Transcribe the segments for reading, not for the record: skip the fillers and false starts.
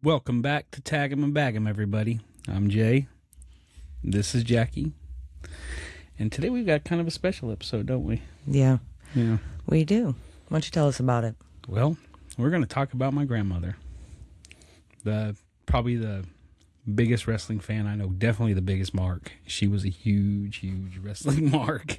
Welcome back to Tag 'em and Bag 'em, everybody. I'm Jay. This is Jackie. And today we've got kind of a special episode, don't we? Yeah, Yeah. we do. Why don't you tell us about it? Well, we're going to talk about my grandmother. Probably the biggest wrestling fan I know. Definitely the biggest mark. She was a huge wrestling mark.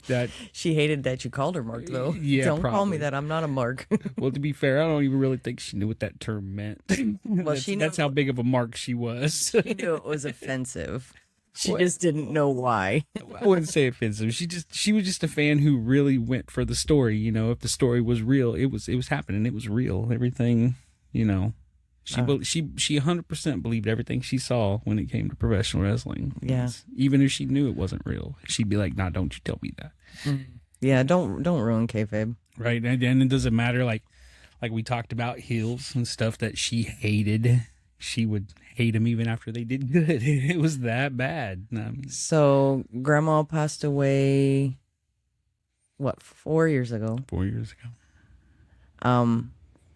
That She hated that you called her Mark, though. Yeah, Don't call probably. me that. I'm not a Mark. Well, to be fair, I don't even really think she knew what that term meant. Well, That's how big of a mark she was. She knew it was offensive. She just didn't know why. I wouldn't say offensive. She was just a fan who really went for the story. You know, if the story was real, it was happening. It was real. Everything, you know. She 100% believed everything she saw when it came to professional wrestling. Yeah. Even if she knew it wasn't real, she'd be like, "Nah, don't you tell me that." Yeah, don't ruin kayfabe. Right, and it doesn't matter. Like we talked about heels and stuff that she hated. She would hate them even after they did good. It was that bad. I mean, So, Grandma passed away, 4 years ago? 4 years ago.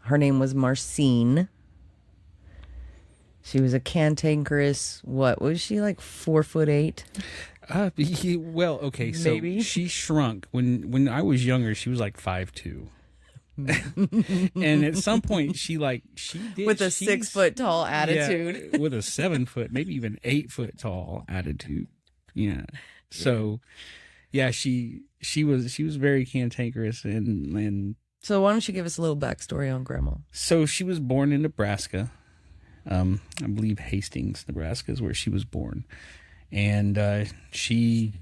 Her name was Marcene. She was a cantankerous, what was she, like 4'8"? Well, okay, so Maybe. she shrunk when I was younger. She was like 5'2", and at some point she did With a 6 foot tall attitude. yeah, with a 7 foot, maybe even 8 foot tall attitude. Yeah. So, yeah, she was very cantankerous and So why don't you give us a little backstory on Grandma? so she was born in Nebraska. I believe Hastings, Nebraska is where she was born. And she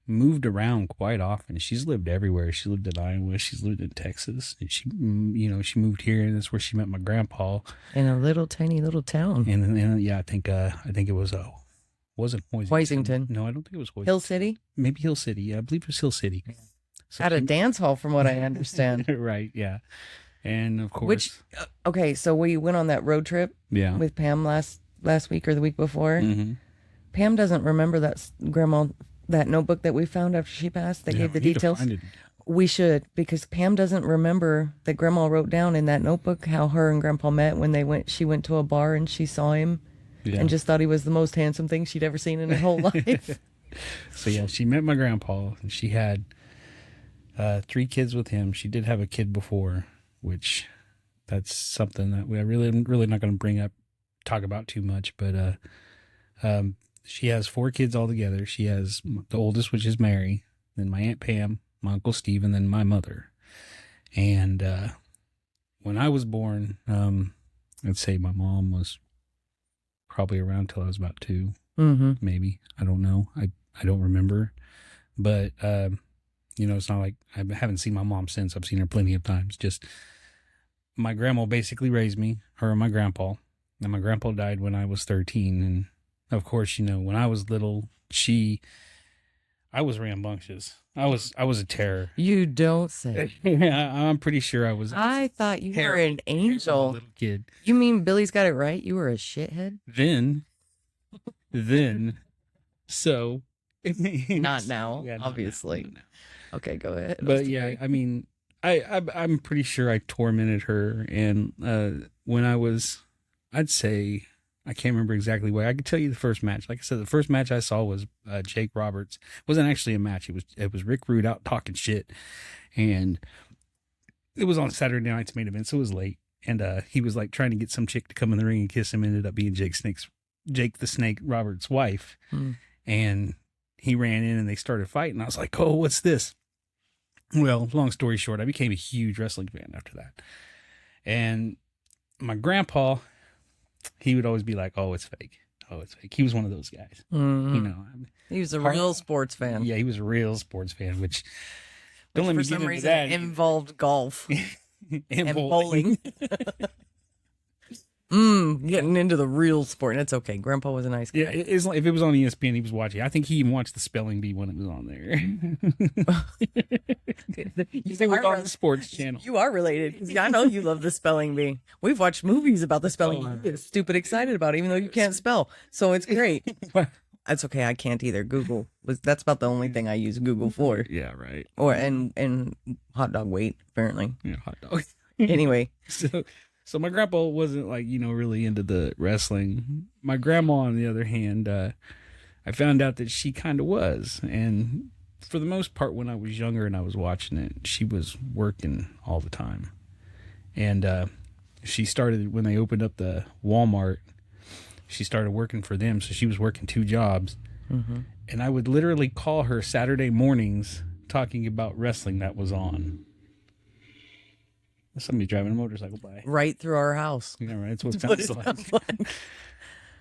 moved around quite often. She's lived everywhere. She lived in Iowa. She's lived in Texas. And she moved here, and that's where she met my grandpa. In a tiny little town. And yeah, I think it was wasn't Hoisington. No, I don't think it was Hoisington. Hill City? Maybe Hill City. Yeah, I believe it was Hill City. So At a dance hall, from what I understand. right. Yeah, and of course, Which, okay, so we went on that road trip yeah. with Pam last week or the week before. Mm-hmm. Pam doesn't remember that notebook that we found after she passed that gave the we need to details. find it. We should, because Pam doesn't remember that Grandma wrote down in that notebook how her and Grandpa met when she went to a bar and she saw him Yeah. and just thought he was the most handsome thing she'd ever seen in her whole life. So yeah, she met my grandpa, and she had 3 kids with him. She did have a kid before, which that's something that we're really not going to talk about too much. But she has 4 kids altogether. She has the oldest, which is Mary, then my Aunt Pam, my Uncle Steve, and then my mother. And when I was born, I'd say my mom was probably around till I was about 2, maybe. I don't know. I don't remember. But it's not like I haven't seen my mom since. I've seen her plenty of times. Just my grandma basically raised me, her and my grandpa. And my grandpa died when I was 13. And of course, when I was little, I was rambunctious. I was a terror. You don't say. Yeah, I'm pretty sure I was. I thought you were terrible, an angel. little kid. You mean Billy's got it right? You were a shithead? Then, so. Not now, Yeah, not obviously. now. Okay, go ahead. But yeah, I mean, I'm pretty sure I tormented her, and when I'd say, I can't remember exactly why. I could tell you the first match. Like I said, the first match I saw was Jake Roberts. It wasn't actually a match. It was Rick Rude out talking shit, and it was on Saturday night's main event, so it was late. And he was like trying to get some chick to come in the ring and kiss him. Ended up being Jake the Snake Roberts' wife, and he ran in and they started fighting. I was like, oh, what's this? Well, long story short, I became a huge wrestling fan after that. And my grandpa, he would always be like, oh, it's fake. Oh, it's fake. He was one of those guys. He was a real sports fan. Yeah, he was a real sports fan, which don't let me for get some into reason that. involved golf and bowling. Getting into the real sport. That's okay. Grandpa was a nice guy. Yeah, it's like if it was on ESPN, he was watching. I think he even watched the spelling bee when it was on there. You think we're on the sports channel? You are related. 'Cause I know you love the spelling bee. We've watched movies about the spelling bee. You're stupid excited about it, even though you can't spell. So it's great. That's okay. I can't either. Google. That's about the only thing I use Google for. Yeah, right. Or and hot dog weight apparently. Yeah, hot dog. Anyway, So my grandpa wasn't like, really into the wrestling. My grandma, on the other hand, I found out that she kind of was. And for the most part, when I was younger and I was watching it, she was working all the time. And she started, when they opened up the Walmart, she started working for them. So she was working 2 jobs. Mm-hmm. And I would literally call her Saturday mornings talking about wrestling that was on. Somebody driving a motorcycle by. Right through our house. Yeah, right. That's what it sounds like.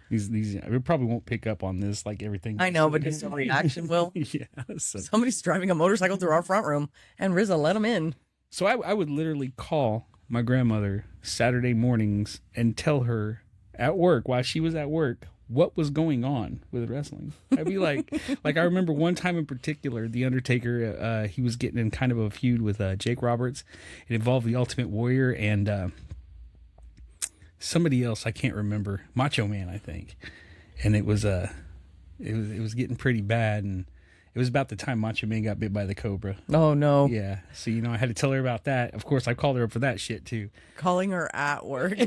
These we probably won't pick up on this like everything. I know, but just a reaction will. Yeah. So Somebody's driving a motorcycle through our front room, and Rizza let him in. So I would literally call my grandmother Saturday mornings and tell her at work, while she was at work, what was going on with wrestling. I'd be like I remember one time in particular, The Undertaker, he was getting in kind of a feud with Jake Roberts. It involved the Ultimate Warrior and somebody else, I can't remember, Macho Man, I think. And it was getting pretty bad, and it was about the time Macho Man got bit by the cobra. Oh, no. Yeah. So, I had to tell her about that. Of course, I called her up for that shit, too. Calling her at work.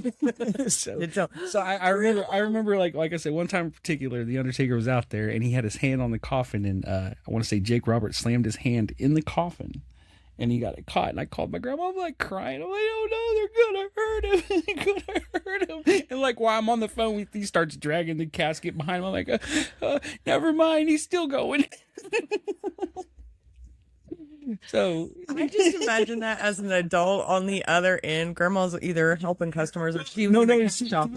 So I remember, like I said, one time in particular, The Undertaker was out there, and he had his hand on the coffin, and I want to say Jake Roberts slammed his hand in the coffin, and he got it caught. And I called my grandma. I'm like crying. I'm like, oh no, they're gonna hurt him. They're gonna hurt him. And like while I'm on the phone with, he starts dragging the casket behind him. I'm like, never mind. He's still going. So I just imagine that as an adult on the other end. Grandma's either helping customers or she was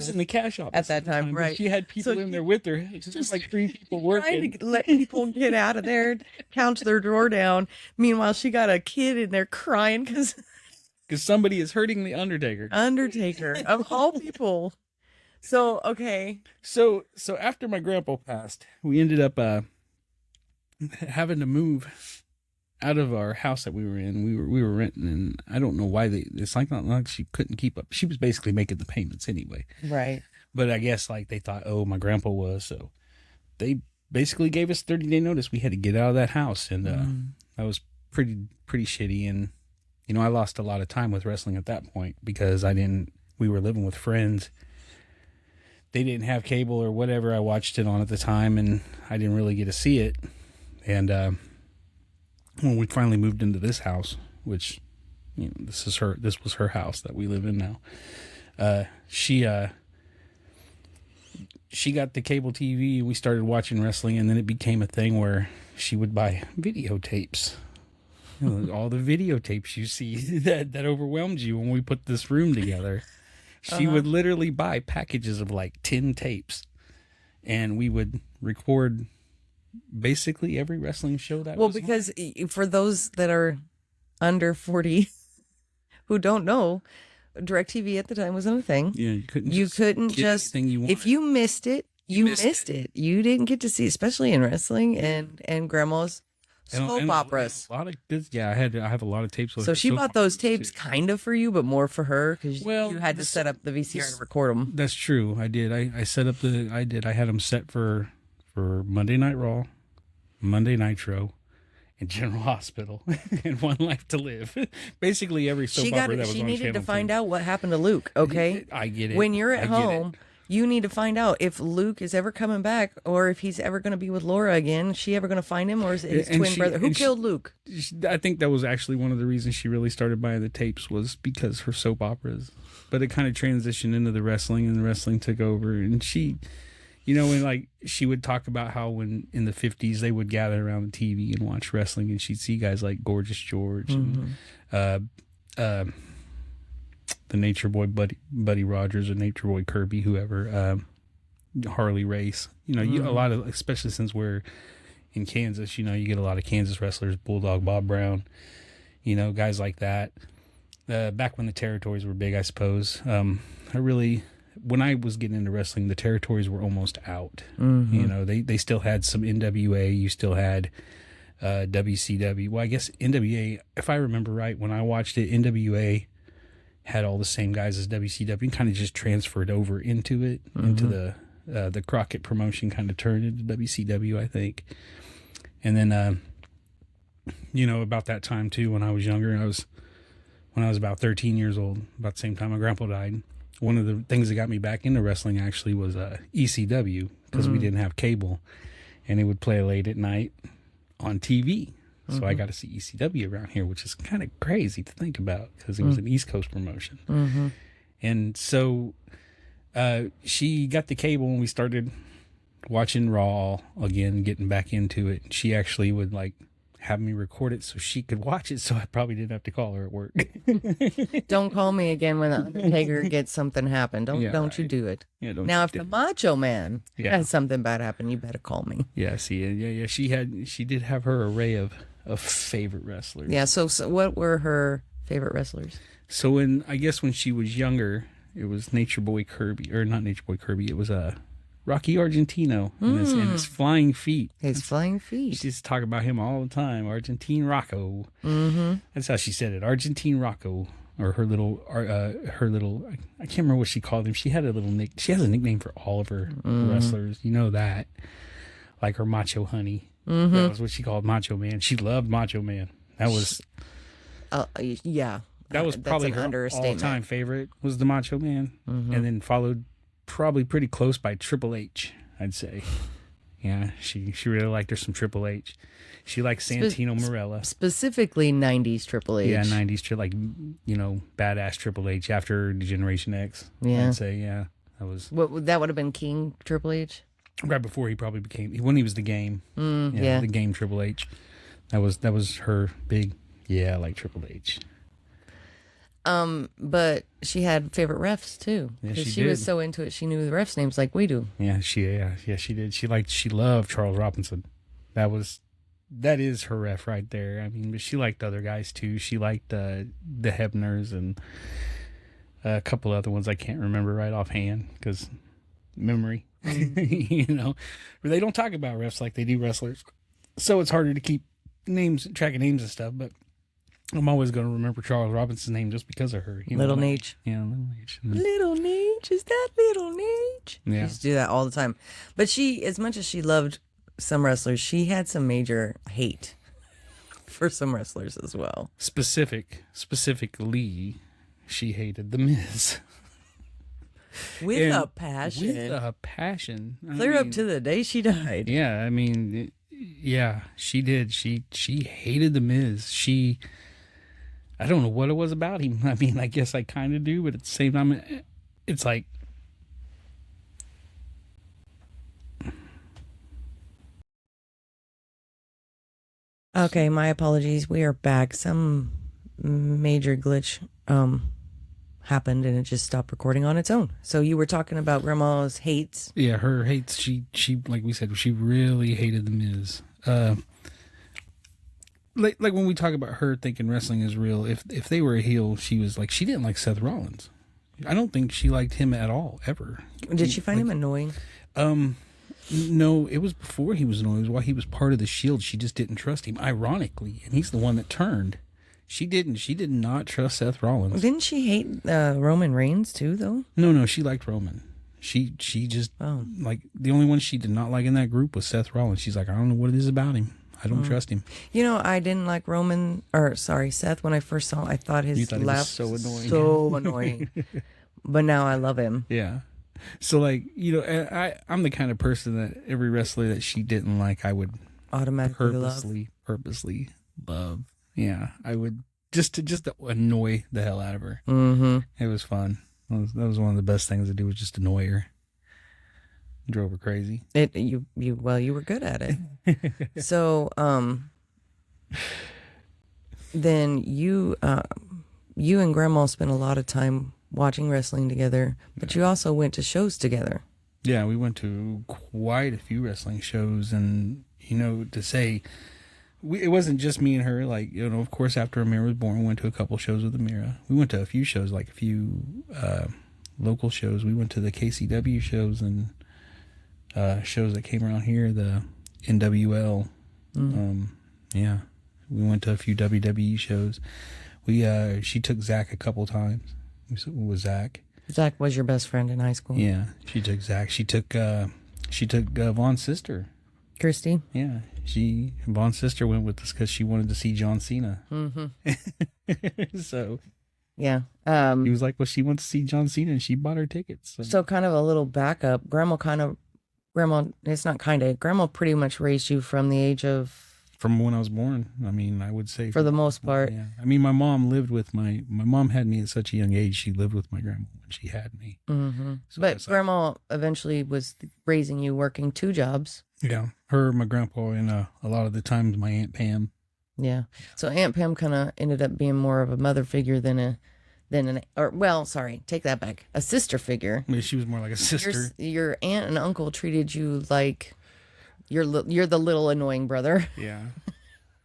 in the cash office at that time, right? She had people in there with her. It's just like 3 people working. Trying to let people get out of there, count their drawer down. Meanwhile, she got a kid in there crying because somebody is hurting the Undertaker. Undertaker of all people. So okay. So after my grandpa passed, we ended up having to move out of our house that we were in. We were renting, and I don't know why it's like not like she couldn't keep up. She was basically making the payments anyway. Right. But I guess like they thought, oh, my grandpa was, so they basically gave us 30-day notice. We had to get out of that house, and that was pretty shitty. And I lost a lot of time with wrestling at that point because we were living with friends. They didn't have cable or whatever I watched it on at the time, and I didn't really get to see it. And when we finally moved into this house, which this was her house that we live in now, she got the cable TV. We started watching wrestling, and then it became a thing where she would buy videotapes. All the videotapes you see that overwhelmed you when we put this room together. She would literally buy packages of like 10 tapes, and we would record basically every wrestling show that was because for those that are under 40 who don't know, DirecTV at the time wasn't a thing. Yeah, you couldn't just if you missed it, you missed it. You didn't get to see, especially in wrestling and grandma's soap operas. A lot of I have a lot of tapes. So she bought those tapes kind of for you, but more for her because you had to set up the VCR to record them. That's true. I did. I set up I had them set for Monday Night Raw, Monday Nitro, and General Hospital, and One Life to Live. Basically every soap opera that was on She needed Channel to find 10. out what happened to Luke, okay? I get it. When you're at home, you need to find out if Luke is ever coming back or if he's ever going to be with Laura again. Is she ever going to find him, or is it his twin brother? Who killed Luke? I think that was actually one of the reasons she really started buying the tapes was because her soap operas. But it kind of transitioned into the wrestling, and the wrestling took over, and she... when like she would talk about how when in the 50s they would gather around the TV and watch wrestling, and she'd see guys like Gorgeous George and the Nature Boy Buddy Rogers or Nature Boy Kirby, whoever, Harley Race. A lot of, especially since we're in Kansas, you get a lot of Kansas wrestlers, Bulldog Bob Brown, guys like that. Back when the territories were big, I suppose. When I was getting into wrestling, the territories were almost out. They still had some NWA. You still had WCW. Well, I guess NWA, if I remember right, when I watched it, NWA had all the same guys as WCW and kind of just transferred over into it, into the Crockett promotion kind of turned into WCW, I think. And then, about that time too, when I was younger, I was when I was about 13 years old, about the same time my grandpa died. One of the things that got me back into wrestling actually was ECW, because we didn't have cable, and it would play late at night on TV. So I got to see ECW around here, which is kind of crazy to think about because it was an East Coast promotion. And so she got the cable and we started watching Raw again, getting back into it. She actually would like have me record it so she could watch it, so I probably didn't have to call her at work. Don't call me again when the Undertaker gets something happen. Don't you do it. Yeah, don't now, you if the Macho Man has something bad happen, you better call me. Yeah, see, yeah. She did have her array of favorite wrestlers. Yeah. So what were her favorite wrestlers? So I guess when she was younger, it was Nature Boy Kirby, or not Nature Boy Kirby. It was Rocky Argentino and his flying feet. His flying feet. She used to talk about him all the time. Argentine Rocco. That's how she said it. Argentine Rocco, or her little. I can't remember what she called him. She had a little She has a nickname for all of her wrestlers. You know that, like her Macho Honey. That was what she called Macho Man. She loved Macho Man. That was. Yeah. That was probably her all-time favorite. Was the Macho Man, and then followed probably pretty close by Triple H, I'd say. Yeah, she really liked her some Triple H. She liked Santino Marella. Specifically 90s Triple H. Yeah, 90s, like, badass Triple H after Generation X. Yeah. I'd say, yeah. That would have been King Triple H? Right before he probably became, when he was the Game. Yeah. The Game Triple H. That was her big, I like Triple H. But she had favorite refs too. Yeah, she was so into it, she knew the refs' names like we do. Yeah, she did. She loved Charles Robinson. That is her ref right there. I mean, but she liked other guys too. She liked the Hebners and a couple other ones I can't remember right offhand because memory. But they don't talk about refs like they do wrestlers, so it's harder to keep track of names and stuff. But I'm always going to remember Charles Robinson's name just because of her. Little Nate. Yeah, Little Nate. Little Nate, is that Little Nate? Yeah. She used to do that all the time. But she, as much as she loved some wrestlers, she had some major hate for some wrestlers as well. Specifically, she hated The Miz. With a passion. Clear up to the day she died. Yeah, I mean, she did. She hated The Miz. I don't know what it was about him. I mean, I guess I kind of do, but at the same time, it's like, okay, my apologies. We are back. Some major glitch happened and it just stopped recording on its own. So you were talking about Grandma's hates. Yeah, her hates. She like we said, she really hated The Miz. Like when we talk about her thinking wrestling is real, if they were a heel, she was like, she didn't like Seth Rollins. I don't think she liked him at all, ever. Did she find him annoying? No, it was before he was annoying. It was while he was part of the Shield. She just didn't trust him, ironically, and he's the one that turned. She did not trust Seth Rollins. Didn't she hate Roman Reigns too, though? No, she liked Roman. She just like the only one she did not like in that group was Seth Rollins. She's like, I don't know what it is about him. I don't trust him. I didn't like Seth when I first saw him. I thought his laugh was so annoying. But now I love him. Yeah. So like, I'm the kind of person that every wrestler that she didn't like, I would automatically purposely love. Yeah, I would just to annoy the hell out of her. It was fun. That was one of the best things to do, was just annoy her. Drove her crazy. You were good at it. So then you and Grandma spent a lot of time watching wrestling together, but you also went to shows together. Yeah, we went to quite a few wrestling shows, and to say it wasn't just me and her. Like, of course, after Amira was born, we went to a couple shows with Amira. We went to a few shows, like a few local shows. We went to the KCW shows and shows that came around here, the NWL. Yeah, we went to a few WWE shows. She took Zach a couple times. With Zach. Zach was your best friend in high school. Yeah, she took Zach. She took Vaughn's sister, Christy. Yeah, Vaughn's sister went with us because she wanted to see John Cena. So Yeah. He was like, well, she wants to see John Cena, and she bought her tickets. So kind of a little backup. Grandma pretty much raised you from the age of, From when I was born, I mean, I would say for the most part. yeah. I mean, my mom lived with my mom had me at such a young age. She lived with my grandma when she had me. Mm-hmm. So But that's grandma eventually was raising you working 2 jobs. yeah, her, my grandpa, and a lot of the times my Aunt Pam. Yeah. So Aunt Pam kind of ended up being more of a mother figure take that back. A sister figure. I mean, she was more like a sister. Your aunt and uncle treated you like you're the little annoying brother, Yeah,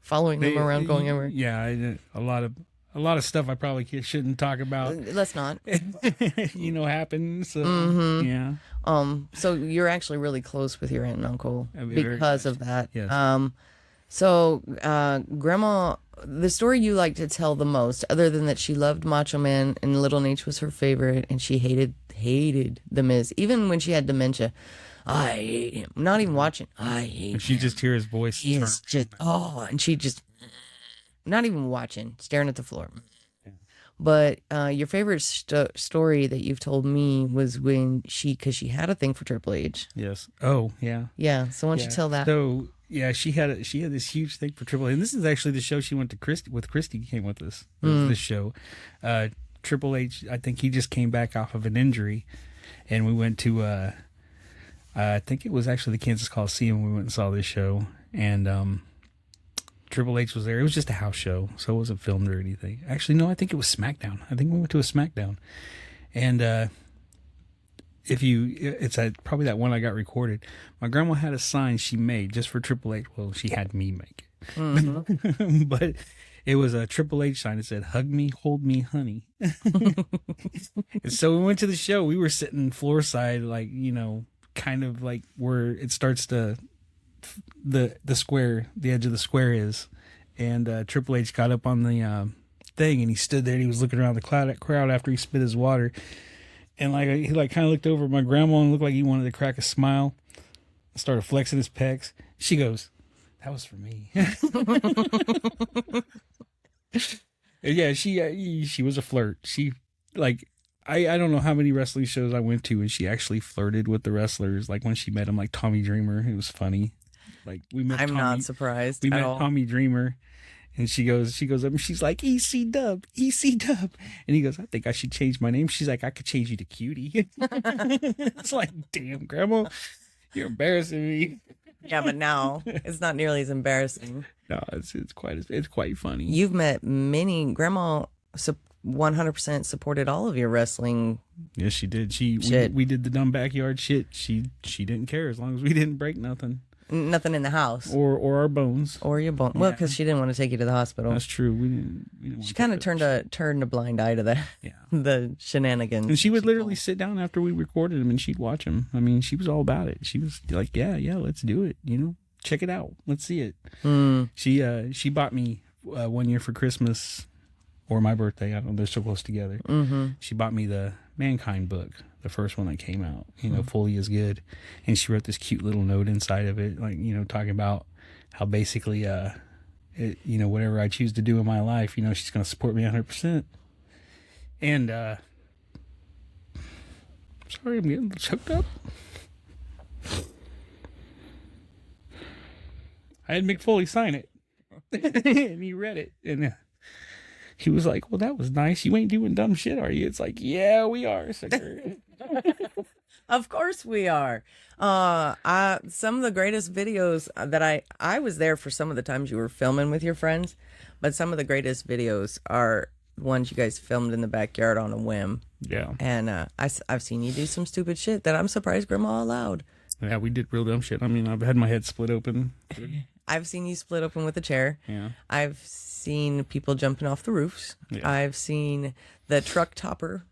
following them around, going everywhere. yeah. A lot of stuff I probably shouldn't talk about. Let's not. Happened. So Mhm. yeah, So you're actually really close with your aunt and uncle I mean, very because much. of that. Yes. So grandma, the story you like to tell the most, other than that she loved Macho Man and Little Nate was her favorite, and she hated the Miz, even when she had dementia. I hate him. Not even watching. I hate If she him. just hear his voice, He is just and she just not even watching, staring at the floor. But your favorite story that you've told me was when because she had a thing for Triple H. yes. Oh yeah. Yeah. So why don't you Yeah. tell that? So yeah, she had this huge thing for Triple H, and this is actually the show she went to. Christy came with us. This show, Triple H. I think he just came back off of an injury, and we went to. I think it was actually the Kansas Coliseum. We went and saw this show, and Triple H was there. It was just a house show, so it wasn't filmed or anything. Actually, no, I think it was SmackDown. I think we went to a SmackDown, and it's probably that one I got recorded. My grandma had a sign she made just for Triple H. Well, she had me make it, but it was a Triple H sign. It said, "Hug me, hold me, honey." And so we went to the show. We were sitting floor side, like, kind of like where it starts to the square, the edge of the square is, and Triple H got up on the thing, and he stood there and he was looking around the crowd after he spit his water. And he kind of looked over at my grandma and looked like he wanted to crack a smile. Started flexing his pecs. She goes, "That was for me." Yeah, she was a flirt. She I don't know how many wrestling shows I went to, and she actually flirted with the wrestlers. Like when she met him, like Tommy Dreamer, it was funny. Like we met. I'm not surprised. We at met all. Tommy Dreamer. And she goes up and she's like, EC Dub. And he goes, "I think I should change my name." She's like, "I could change you to Cutie." It's like, damn, Grandma, you're embarrassing me. Yeah, but now it's not nearly as embarrassing. No, it's quite funny. You've met many. Grandma 100% supported all of your wrestling. Yes, she did. We did the dumb backyard shit. She didn't care as long as we didn't break nothing. Nothing in the house. Or our bones. Or your bone. Well, because she didn't want to take you to the hospital. That's true. We didn't She kind of turned a blind eye to the shenanigans. And she would literally sit down after we recorded him and she'd watch him. I mean, she was all about it. She was like, yeah, let's do it. Check it out. Let's see it. She bought me 1 year for Christmas or my birthday. I don't know. They're so close together. Mm-hmm. She bought me the Mankind book, the first one that came out, Fully Is Good. And she wrote this cute little note inside of it, talking about how basically, whatever I choose to do in my life, she's going to support me 100%. And, sorry, I'm getting choked up. I had Mick Foley sign it. And he read it. And he was like, "Well, that was nice. You ain't doing dumb shit, are you?" It's like, "Yeah, we are, sir." Of course we are. Some of the greatest videos that I was there for some of the times you were filming with your friends, but some of the greatest videos are ones you guys filmed in the backyard on a whim. Yeah. And I've seen you do some stupid shit that I'm surprised Grandma allowed. Yeah, we did real dumb shit. I mean, I've had my head split open. I've seen you split open with a chair. Yeah. I've seen people jumping off the roofs. Yeah. I've seen the truck topper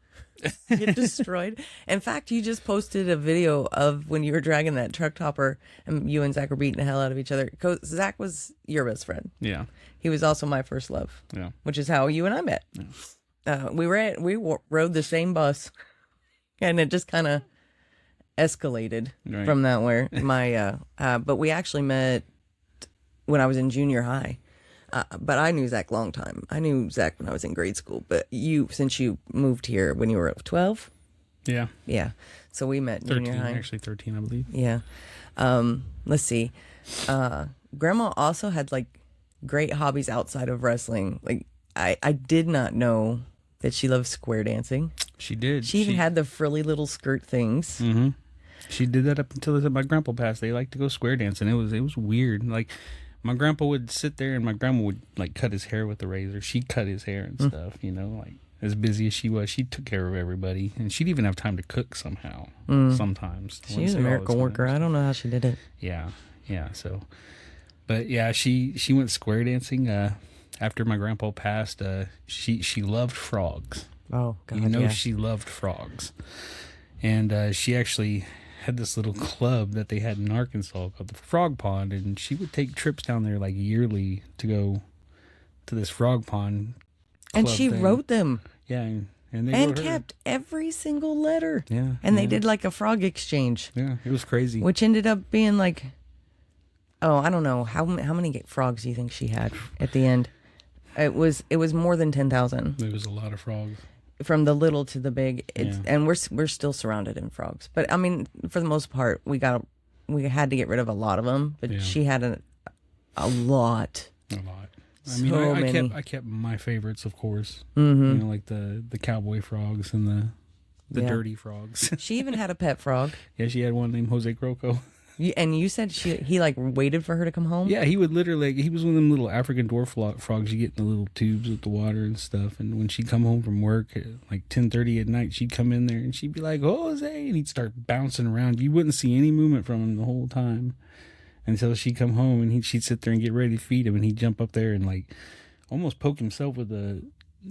get destroyed. In fact, you just posted a video of when you were dragging that truck topper and you and Zach were beating the hell out of each other. Zach was your best friend. Yeah. He was also my first love. Yeah. Which is how you and I met. Yeah. We rode the same bus, and it just kind of escalated from that. Where but we actually met when I was in junior high. But I knew Zach long time. I knew Zach when I was in grade school. But since you moved here when you were 12, Yeah. yeah. So we met 13, junior high. actually 13, I believe. Yeah. Let's see. Grandma also had like great hobbies outside of wrestling. Like I did not know that she loved square dancing. She did. She even had the frilly little skirt things. Mm-hmm. She did that up until my grandpa passed. They liked to go square dancing. It was weird. Like my grandpa would sit there and my grandma would like cut his hair with the razor. She'd cut his hair and stuff, you know, like as busy as she was, she took care of everybody. And she'd even have time to cook somehow sometimes. She's a miracle worker. I don't know how she did it. Yeah. Yeah. So, but yeah, she went square dancing after my grandpa passed. She loved frogs. Oh, God, you know, yeah. she loved frogs. And she actually had this little club that they had in Arkansas called the Frog Pond, and she would take trips down there like yearly to go to this frog pond. And she wrote them. Yeah, and they and wrote kept every single letter. Yeah, and they did like a frog exchange. Yeah, it was crazy. Which ended up being like, oh, I don't know how many frogs do you think she had at the end? It was more than 10,000. There was a lot of frogs. From the little to the big, and we're still surrounded in frogs. But I mean, for the most part, we had to get rid of a lot of them. But she had a lot. A lot. I mean, I kept my favorites, of course. Mm-hmm. You know, like the cowboy frogs and the dirty frogs. She even had a pet frog. Yeah, she had one named Jose Croco. And you said he like waited for her to come home? Yeah, he would literally, he was one of them little African dwarf frogs you get in the little tubes with the water and stuff. And when she'd come home from work at like 10:30 at night, she'd come in there and she'd be like, Jose, and he'd start bouncing around. You wouldn't see any movement from him the whole time until she'd come home, and she'd sit there and get ready to feed him, and he'd jump up there and like almost poke himself with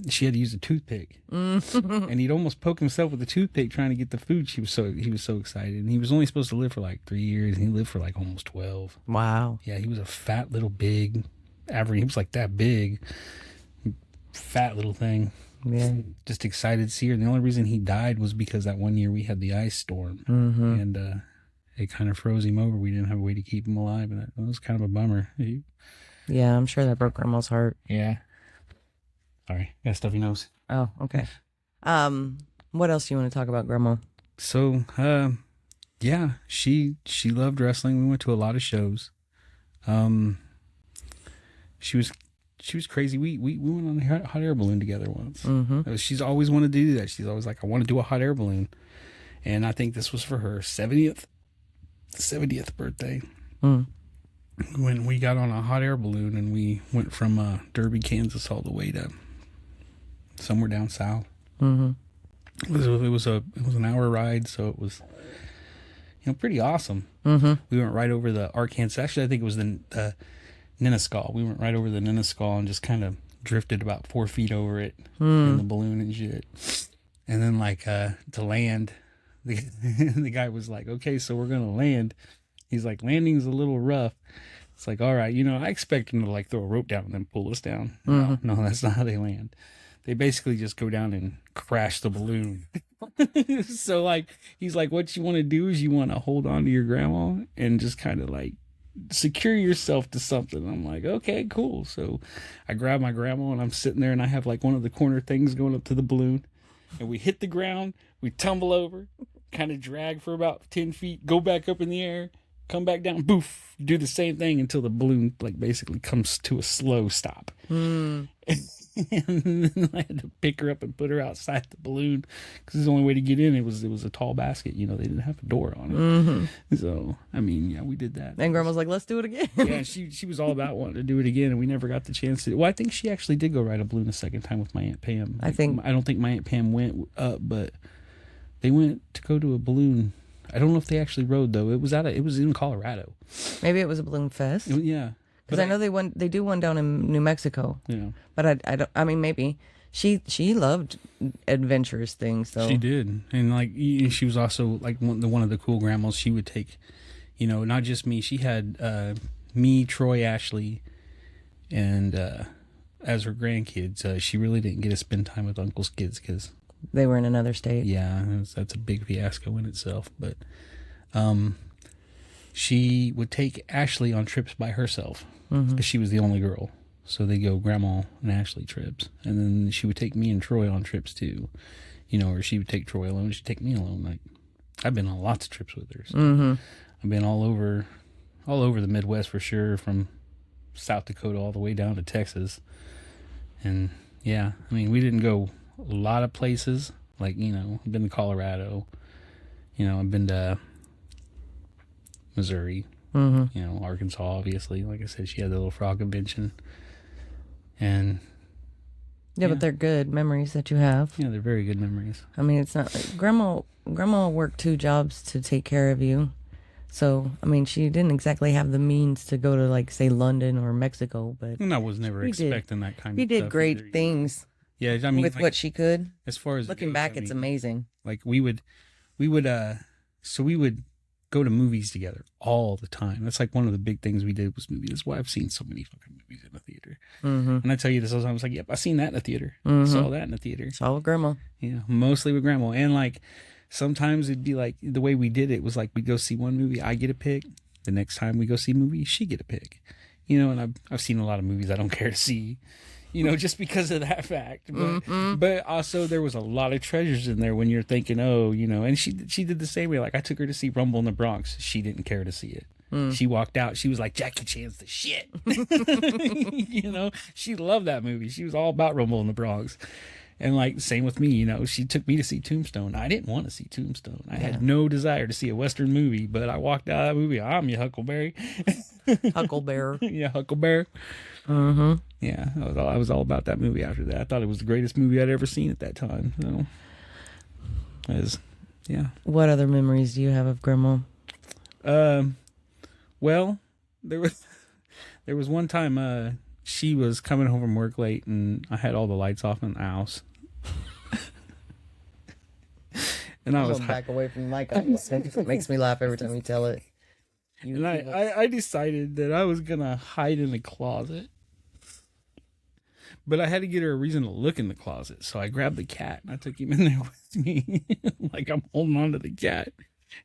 she had to use a toothpick, and he'd almost poke himself with the toothpick trying to get the food. He was so excited, and he was only supposed to live for like 3 years, and he lived for like almost 12. Wow. Yeah, he was a fat little big, average. He was like that big, fat little thing. Yeah. Just excited to see her. And the only reason he died was because that one year we had the ice storm, and it kind of froze him over. We didn't have a way to keep him alive, and that was kind of a bummer. Yeah, I'm sure that broke Grandma's heart. Yeah. Sorry, got a stuffy nose. Oh, okay. What else do you want to talk about, Grandma? So, yeah, she loved wrestling. We went to a lot of shows. She was crazy. We went on a hot air balloon together once. Mm-hmm. She's always wanted to do that. She's always like, I want to do a hot air balloon, and I think this was for her 70th birthday. When we got on a hot air balloon and we went from Derby, Kansas, all the way to somewhere down south. Mm-hmm. It was an hour ride, so it was, you know, pretty awesome. Mm-hmm. We went right over the Arkansas. Actually, I think it was the Nenaskal. We went right over the Nenaskal and just kind of drifted about 4 feet over it in the balloon and shit. And then like to land, the guy was like, "Okay, so we're gonna land." He's like, "Landing's a little rough." It's like, all right, you know, I expect them to like throw a rope down and then pull us down. No, that's not how they land. They basically just go down and crash the balloon. So like, he's like, what you want to do is you want to hold on to your grandma and just kind of like secure yourself to something. I'm like, okay, cool. So I grab my grandma and I'm sitting there and I have like one of the corner things going up to the balloon, and we hit the ground, we tumble over, kind of drag for about 10 feet, go back up in the air, come back down, boof, do the same thing until the balloon like basically comes to a slow stop. And then I had to pick her up and put her outside the balloon because the only way to get in, it was a tall basket. You know, they didn't have a door on it. So, I mean, yeah, we did that. And Grandma's like, let's do it again. Yeah, she was all about wanting to do it again, and we never got the chance to. Well, I think she actually did go ride a balloon a second time with my Aunt Pam. I don't think my Aunt Pam went up, but they went to go to a balloon. I don't know if they actually rode though. It was in Colorado. Maybe it was a balloon fest. Yeah. Because I know they do one down in New Mexico. Yeah. But I mean, maybe she loved adventurous things though. She did. And like, she was also like one of the cool grandmas. She would take, you know, not just me. She had me, Troy, Ashley, and as her grandkids. She really didn't get to spend time with Uncle's kids because they were in another state. Yeah, that's a big fiasco in itself. But she would take Ashley on trips by herself because she was the only girl. So they go Grandma and Ashley trips. And then she would take me and Troy on trips too. You know, or she would take Troy alone. She'd take me alone. Like, I've been on lots of trips with her. So I've been all over the Midwest for sure, from South Dakota all the way down to Texas. And yeah, I mean, we didn't go a lot of places. Like, you know, I've been to Colorado. You know, I've been to Missouri. You know, Arkansas, obviously. Like I said, she had the little frog convention. And yeah, but they're good memories that you have. yeah, they're very good memories. I mean, it's not like grandma worked 2 jobs to take care of you. So, I mean, she didn't exactly have the means to go to, like, say, London or Mexico, but And I was never expecting that kind of she stuff. did great either. things Yeah, I mean, with like, what she could. as far as Looking goes, back, I it's mean, amazing. like we would go to movies together all the time. That's like one of the big things we did was movies. That's why I've seen so many fucking movies in the theater. And I tell you this all the time. I was like, yep, I seen that in the theater. Saw that in the theater. Saw with grandma. Yeah, mostly with Grandma. And like sometimes it'd be like the way we did it was like we'd go see one movie, I get a pick. The next time we go see a movie, she get a pick. You know, and I've seen a lot of movies I don't care to see. You know, just because of that fact. But also there was a lot of treasures in there when you're thinking, oh, you know, and she did the same way. Like I took her to see Rumble in the Bronx. She didn't care to see it. She walked out. She was like, Jackie Chan's the shit. You know, she loved that movie. She was all about Rumble in the Bronx. And like, same with me, you know, she took me to see Tombstone. I didn't want to see Tombstone. I had no desire to see a Western movie, but I walked out of that movie. I'm your Huckleberry. Huckleberry. Yeah, Huckleberry. Yeah, I was all about that movie after that. I thought it was the greatest movie I'd ever seen at that time. So, yeah. What other memories do you have of grandma? Well, there was one time she was coming home from work late, and I had all the lights off in the house. And I was back away from the mic. It makes me laugh every time you tell it. And I decided that I was gonna hide in the closet. But I had to get her a reason to look in the closet. So I grabbed the cat and I took him in there with me. Like I'm holding on to the cat.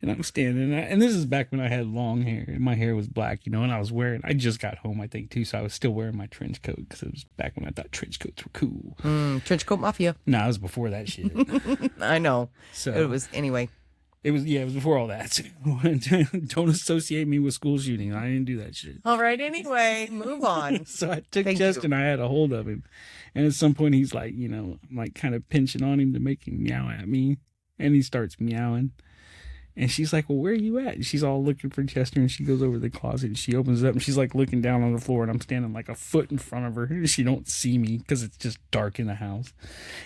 And I'm standing there. And this is back when I had long hair. And my hair was black, you know. And I just got home, I think, too. So I was still wearing my trench coat. Because it was back when I thought trench coats were cool. Trench coat mafia. No, it was before that shit. I know. So it was, anyway. It was before all that. Don't associate me with school shooting. I didn't do that shit. All right, anyway, move on. So I took Justin, I had a hold of him. And at some point he's like, you know, I'm like kind of pinching on him to make him meow at me. And he starts meowing. And she's like, well, where are you at? And she's all looking for Chester, and she goes over to the closet and she opens it up and she's like looking down on the floor, and I'm standing like a foot in front of her. And she don't see me because it's just dark in the house.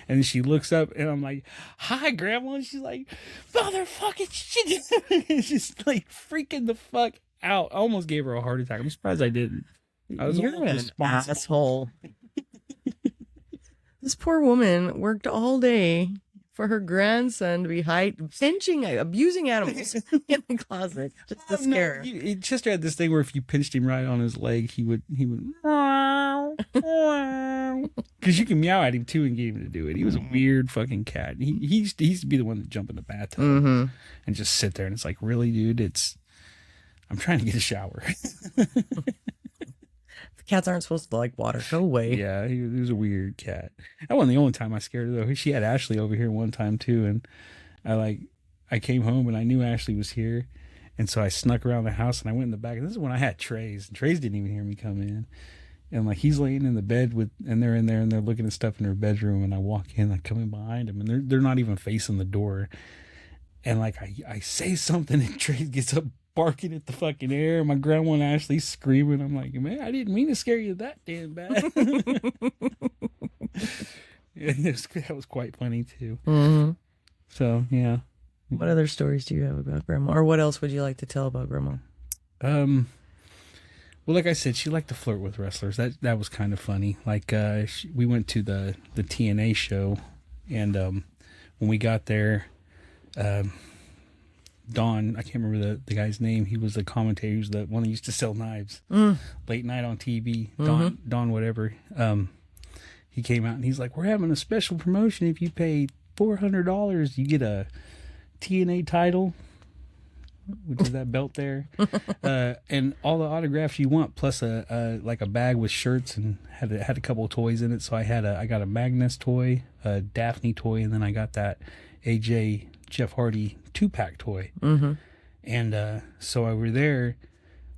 And then she looks up and I'm like, hi, Grandma. And she's like, motherfucking shit. She's like freaking the fuck out. I almost gave her a heart attack. I'm surprised I didn't. I was You're an asshole. This poor woman worked all day for her grandson to be abusing animals in the closet just to scare her. Chester had this thing where if you pinched him right on his leg, he would because you can meow at him too and get him to do it. He was a weird fucking cat. He used to be the one to jump in the bathtub and just sit there, and it's like, really, dude, I'm trying to get a shower. Cats aren't supposed to like water. Go away. Yeah, he was a weird cat. That wasn't the only time I scared her, though. She had Ashley over here one time, too. And I came home and I knew Ashley was here. And so I snuck around the house and I went in the back. And this is when I had Trays. And Trays didn't even hear me come in. And like he's laying in the bed and they're in there and they're looking at stuff in her bedroom. And I walk in, I come in behind him, and they're not even facing the door. And like I say something and Trays gets up, barking at the fucking air. My grandma and Ashley screaming. I'm like, man, I didn't mean to scare you that damn bad. That was quite funny too. So yeah. What other stories do you have about grandma, or what else would you like to tell about grandma? Well, like I said, she liked to flirt with wrestlers. That was kind of funny. Like we went to the TNA show, and when we got there, Don, I can't remember the guy's name. He was the commentator. He was the one that used to sell knives late night on TV. Don whatever. He came out and he's like, we're having a special promotion. If you pay $400, you get a TNA title. which is that belt there, and all the autographs you want, plus a like a bag with shirts, and had a couple of toys in it. So I got a Magnus toy, a Daphne toy, and then I got that AJ Jeff Hardy 2-pack toy. Mm-hmm. And so over there,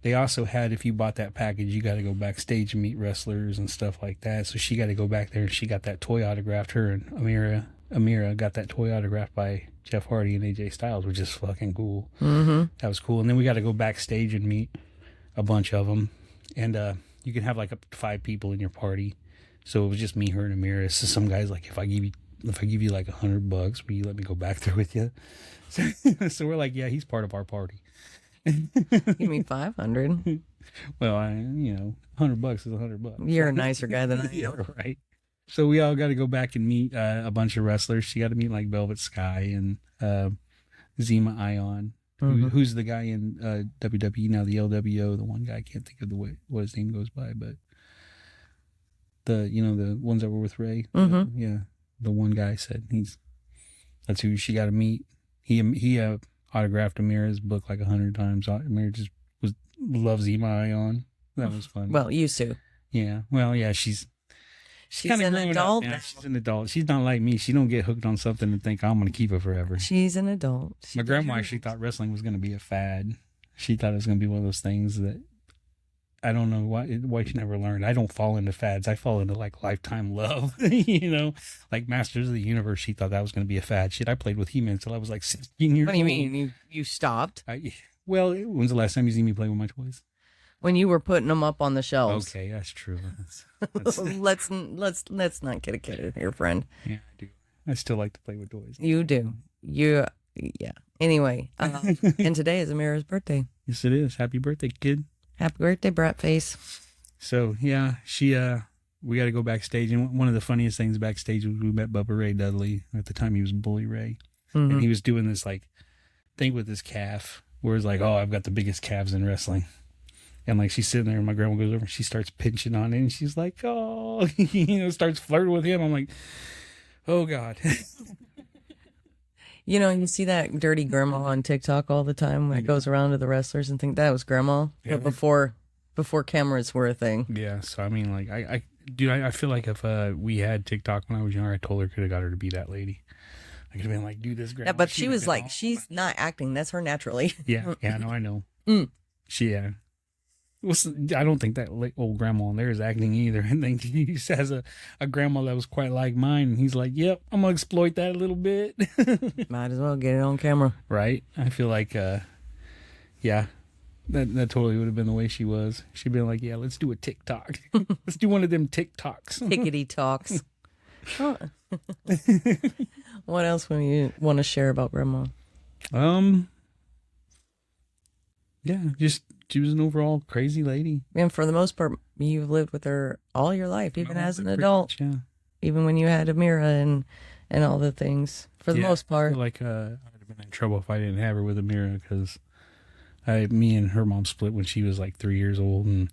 they also had, if you bought that package, you got to go backstage and meet wrestlers and stuff like that. So she got to go back there, and she got that toy autographed. Her and Amira got that toy autographed by Jeff Hardy and AJ Styles, which is fucking cool. Mm-hmm. That was cool. And then we got to go backstage and meet a bunch of them. And you can have like up to 5 people in your party. So it was just me, her, and Amira. So some guys like, if I give you like $100, will you let me go back there with you? So we're like, yeah, he's part of our party. You mean 500? Well, $100 is $100. You're a nicer guy than I am. Yeah, right. So we all got to go back and meet a bunch of wrestlers. She got to meet like Velvet Sky and Zema Ion, who's the guy in WWE now, the LWO. The one guy, I can't think of what his name goes by, but the ones that were with Ray. Yeah, the one guy said that's who she got to meet. He autographed Amira's book like 100 times. Amira just loves Zema Ion. That was fun. Well, used to. Yeah. Well, yeah. She's an adult now. She's an adult. She's not like me. She don't get hooked on something and think I'm going to keep it forever. She's an adult. My grandma actually thought wrestling was going to be a fad. She thought it was going to be one of those things that I don't know why she never learned. I don't fall into fads. I fall into like lifetime love. Like Masters of the Universe. She thought that was going to be a fad. Shit, I played with He-Man until I was like 16 years old. What do you mean? You stopped? Well, when's the last time you seen me play with my toys? When you were putting them up on the shelves. Okay, that's true. Let's not get a kid here, friend. Yeah, I do. I still like to play with toys. You do. Yeah. Anyway, and today is Amira's birthday. Yes, it is. Happy birthday, kid. Happy birthday, brat face. So yeah, we got to go backstage, and one of the funniest things backstage was we met Bubba Ray Dudley. At the time, he was Bully Ray, and he was doing this like thing with his calf, where it's like, oh, I've got the biggest calves in wrestling. And like she's sitting there, and my grandma goes over, and she starts pinching on it, and she's like, "Oh," starts flirting with him. I'm like, "Oh God." You see that dirty grandma on TikTok all the time when it goes around to the wrestlers and think that was grandma, but before cameras were a thing. Yeah. So I mean, like, I feel like if we had TikTok when I was younger, I told her, could have got her to be that lady. I could have been like, "Do this, grandma." Yeah, but she was like, she's not acting. That's her naturally. Yeah. No, I know. Yeah. I don't think that old grandma in there is acting either. I think he has a grandma that was quite like mine, and he's like, "Yep, I'm gonna exploit that a little bit." Might as well get it on camera, right? I feel like, yeah, that totally would have been the way she was. She'd been like, "Yeah, let's do a TikTok. Let's do one of them TikToks." Tickety talks. What else would you want to share about grandma? Yeah, just she was an overall crazy lady. And for the most part, you've lived with her all your life, even as an adult. Much, yeah. Even when you had Amira and all the things. For the most part. I feel like I'd have been in trouble if I didn't have her with Amira, because me and her mom split when she was like 3 years old, and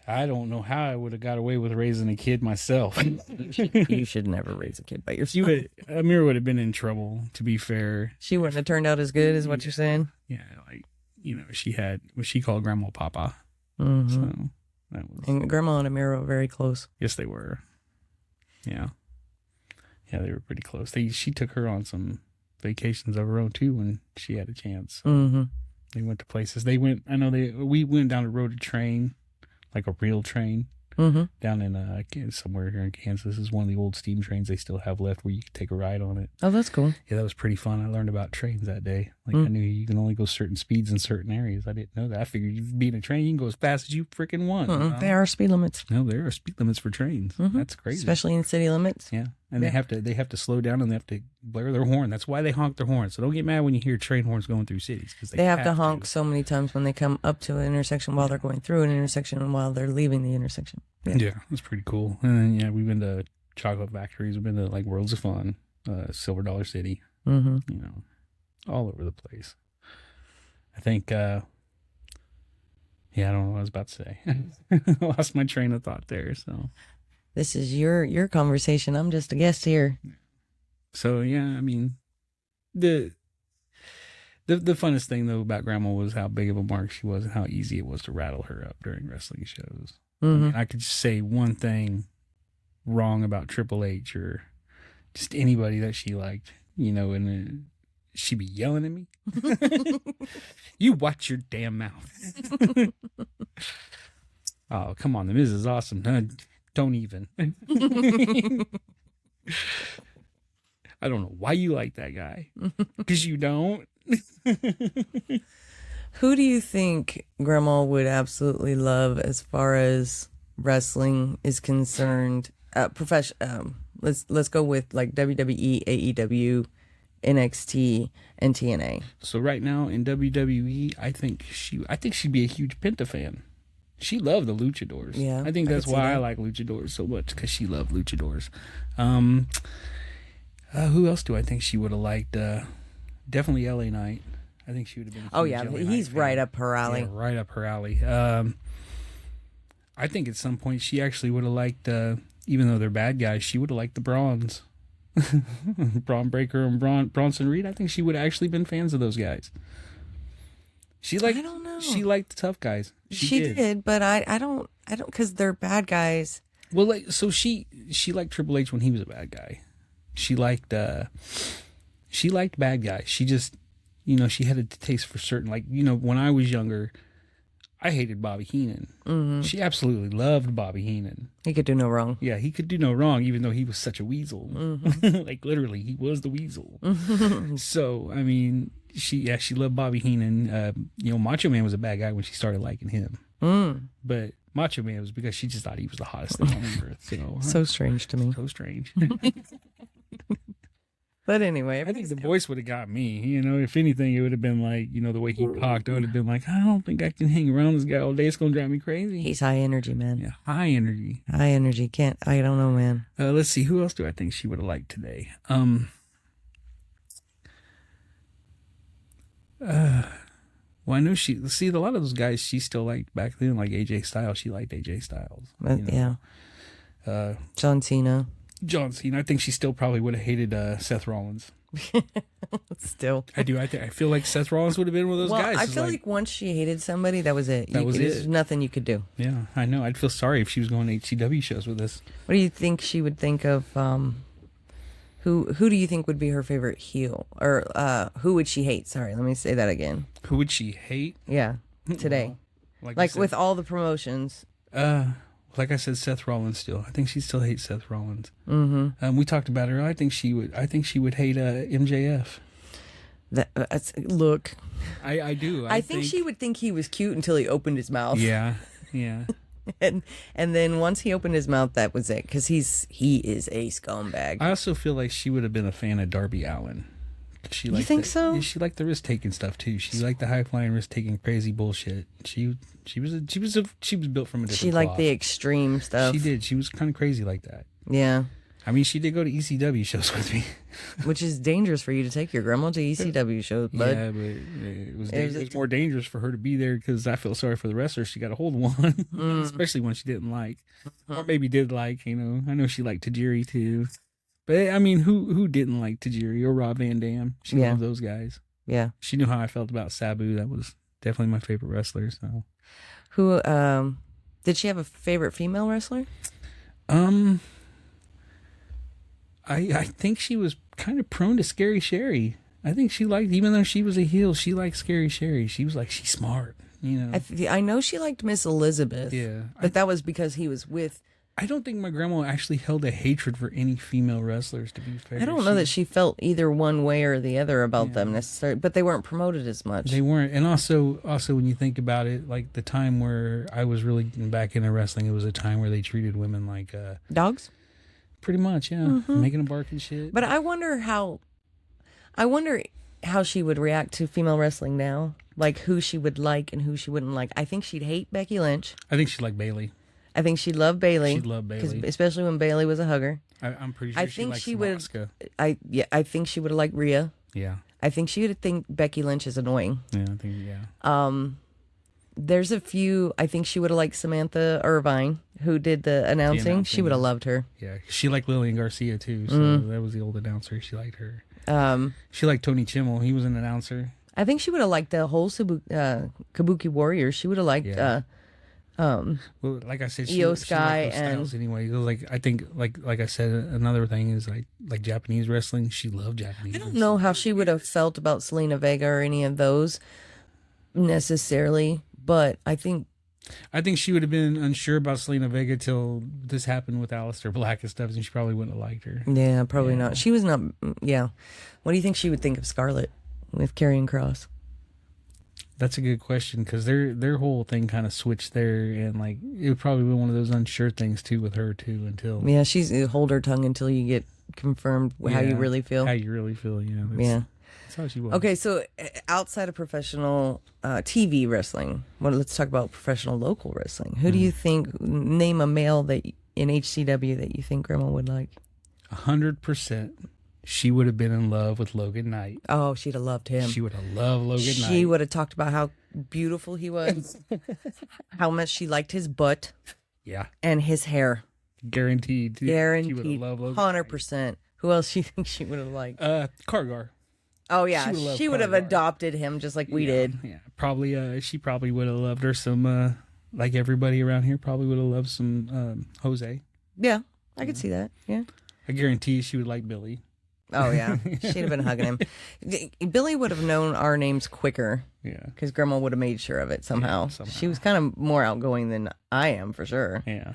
I don't know how I would have got away with raising a kid myself. You should never raise a kid by yourself. Amira would have been in trouble, to be fair. She wouldn't have turned out as good as what you're saying? Yeah, like, she had what she called Grandma Papa. Mm-hmm. So that was... And Grandma and Amira were very close. Yes, they were. Yeah. Yeah, they were pretty close. She took her on some vacations of her own, too, when she had a chance. Mm-hmm. They went to places. We went down the road to train, like a real train, down in somewhere here in Kansas. This is one of the old steam trains they still have left where you can take a ride on it. Oh, that's cool. Yeah, that was pretty fun. I learned about trains that day. Like, I knew you can only go certain speeds in certain areas. I didn't know that. I figured you being a train, you can go as fast as you freaking want. There are speed limits. No, there are speed limits for trains. That's crazy. Especially in city limits. Yeah. And they have to slow down, and they have to blare their horn. That's why they honk their horn. So don't get mad when you hear train horns going through cities, because they have to honk so many times when they come up to an intersection, while they're going through an intersection, and while they're leaving the intersection. Yeah, that's pretty cool. And then we've been to chocolate factories. We've been to like Worlds of Fun, Silver Dollar City. All over the place. I think. I don't know what I was about to say. I lost my train of thought there. So. This is your conversation. I'm just a guest here. So, yeah, I mean, The funnest thing though about Grandma was how big of a mark she was and how easy it was to rattle her up during wrestling shows. I mean, I could just say one thing wrong about Triple H or just anybody that she liked, and she'd be yelling at me. You watch your damn mouth. Oh, come on. The Miz is awesome. Don't even. I don't know why you like that guy. Because you don't. Who do you think Grandma would absolutely love as far as wrestling is concerned? Let's go with like WWE, AEW, NXT, and TNA. So right now in WWE, I think she'd be a huge Penta fan. She loved the luchadors. Yeah, I think that's why I like luchadors so much, because she loved luchadors. Who else do I think she would have liked? Definitely LA Knight. I think she would have been. Oh yeah, he's right up her alley. Yeah, right up her alley. I think at some point she actually would have liked, even though they're bad guys, she would have liked the Brawns. Braun Breaker and Bronson Reed. I think she would have actually been fans of those guys. I don't know. She liked the tough guys. She did, but I don't, because they're bad guys. Well, so she liked Triple H when he was a bad guy. She liked bad guys. She just, she had a taste for certain, when I was younger, I hated Bobby Heenan. Mm-hmm. She absolutely loved Bobby Heenan. He could do no wrong. Yeah, he could do no wrong, even though he was such a weasel. Mm-hmm. Literally, he was the weasel. Mm-hmm. So, I mean, she loved Bobby Heenan. Macho Man was a bad guy when she started liking him. But Macho Man was because she just thought he was the hottest thing on earth. So strange to me. So strange. But anyway, I think the voice would have got me. If anything, it would have been like, the way he talked. I would have been like, I don't think I can hang around this guy all day. It's gonna drive me crazy. He's high energy, man. Yeah, high energy. High energy. I don't know, man. Let's see. Who else do I think she would have liked today? Well, I know a lot of those guys she still liked back then, like AJ Styles. She liked AJ Styles. Yeah. John Cena. I think she still probably would have hated Seth Rollins. Still. I do. I feel like Seth Rollins would have been one of those guys. I feel like once she hated somebody, that was it. There's nothing you could do. Yeah, I know. I'd feel sorry if she was going to HCW shows with us. What do you think she would think of? Who do you think would be her favorite heel, or who would she hate? Sorry, let me say that again. Who would she hate? Yeah, today, like with all the promotions. Like I said, Seth Rollins still. I think she still hates Seth Rollins. Mm-hmm. We talked about her. I think she would hate MJF. Look. I do. I think she would think he was cute until he opened his mouth. Yeah. and then once he opened his mouth, that was it. Because he is a scumbag. I also feel like she would have been a fan of Darby Allin. You think so? Yeah, she liked the risk taking stuff too. She liked the high flying risk taking crazy bullshit. She was built from a different She liked the extreme stuff. She did. She was kind of crazy like that. Yeah. I mean, she did go to ECW shows with me, which is dangerous for you to take your grandma to ECW shows. But yeah, but it was more dangerous for her to be there because I feel sorry for the wrestler. She got a hold of one, especially one she didn't like, or maybe did like. I know she liked Tajiri too. But I mean, who didn't like Tajiri or Rob Van Dam? She loved those guys. Yeah. She knew how I felt about Sabu. That was definitely my favorite wrestler. So, who did she have a favorite female wrestler? I think she was kind of prone to Scary Sherry. I think she liked, even though she was a heel, she liked Scary Sherry. She was like, she's smart, I know she liked Miss Elizabeth. Yeah. But that was because he was with. I don't think my grandma actually held a hatred for any female wrestlers, to be fair. I don't know that she felt either one way or the other about them necessarily, but they weren't promoted as much. They weren't. And also when you think about it, like the time where I was really back into wrestling, it was a time where they treated women like dogs? Pretty much, yeah. Mm-hmm. Making them bark and shit. But I wonder how she would react to female wrestling now. Like who she would like and who she wouldn't like. I think she'd hate Becky Lynch. I think she'd like Bayley. I think she'd love Bayley. She'd love Bayley. Especially when Bayley was a hugger. I'm pretty sure she likes Asuka. I think she would have liked Rhea. Yeah. I think she would think Becky Lynch is annoying. Yeah, I think, yeah. There's a few, I think she would have liked Samantha Irvine, who did the announcing. She would have loved her. Yeah, she liked Lillian Garcia, too, so that was the old announcer. She liked her. She liked Tony Chimmel. He was an announcer. I think she would have liked the whole Kabuki Warriors. She would have liked Yeah. Well, like I said, Io she Sky liked those and styles anyway. It was like I think, like I said, another thing is like Japanese wrestling. She loved Japanese. I don't know how she would have felt about Selena Vega or any of those necessarily, but I think she would have been unsure about Selena Vega till this happened with Aleister Black and stuff, and she probably wouldn't have liked her. yeah, probably not. She was not. Yeah, what do you think she would think of Scarlett with Karrion Kross? That's a good question because their whole thing kind of switched there, and like it would probably be one of those unsure things too with her too until Yeah, she's hold her tongue until you get confirmed how you really feel. How you really feel, Yeah. That's how she was. Okay, so outside of professional TV wrestling, well, let's talk about professional local wrestling. Who do you think? Name a male that in HCW that you think Grandma would like. 100%. She would have been in love with Logan Knight. Oh, she'd have loved him. She would have loved Logan Knight. She would have talked about how beautiful he was, how much she liked his butt, Yeah, and his hair. guaranteed. She would Guaranteed, have loved Logan 100%. Who else do you think she would have liked? Knight. Kargar. Oh yeah, she she would have Kargar. adopted him just like we did. Yeah, probably. She probably would have loved her some. Like everybody around here, probably would have loved some Jose. Yeah, I could see that. Yeah. I guarantee she would like Billy. Oh yeah, she'd have been hugging him. Billy would have known our names quicker. Yeah. Because Grandma would have made sure of it somehow. Yeah, somehow. She was kind of more outgoing than I am for sure. Yeah.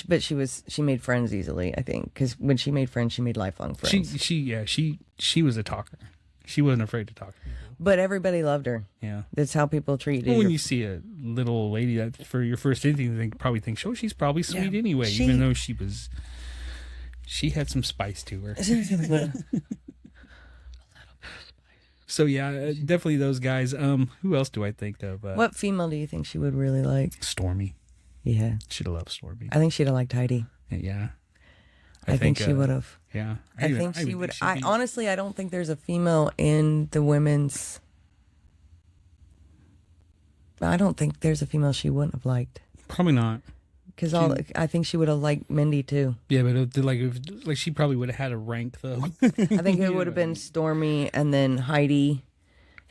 But she made friends easily, I think. Because when she made friends, she made lifelong friends. She was a talker. She wasn't afraid to talk to people. But everybody loved her. Yeah. That's how people treat Well, you. when you see a little old lady that for your first instinct, you probably think, oh, she's probably sweet anyway, even though she had some spice to her. So yeah, definitely those guys. Who else do I think of? What female do you think she would really like? Stormy. Yeah. She'd have loved Stormy. I think she'd have liked Heidi. Yeah. I think she would have. Yeah. I think she would. Honestly, I don't think there's a female in the women's. I don't think there's a female she wouldn't have liked. Probably not. Because I think she would have liked Mindy too. Yeah, but like she probably would have had a rank though. I think it would have been Stormy and then Heidi,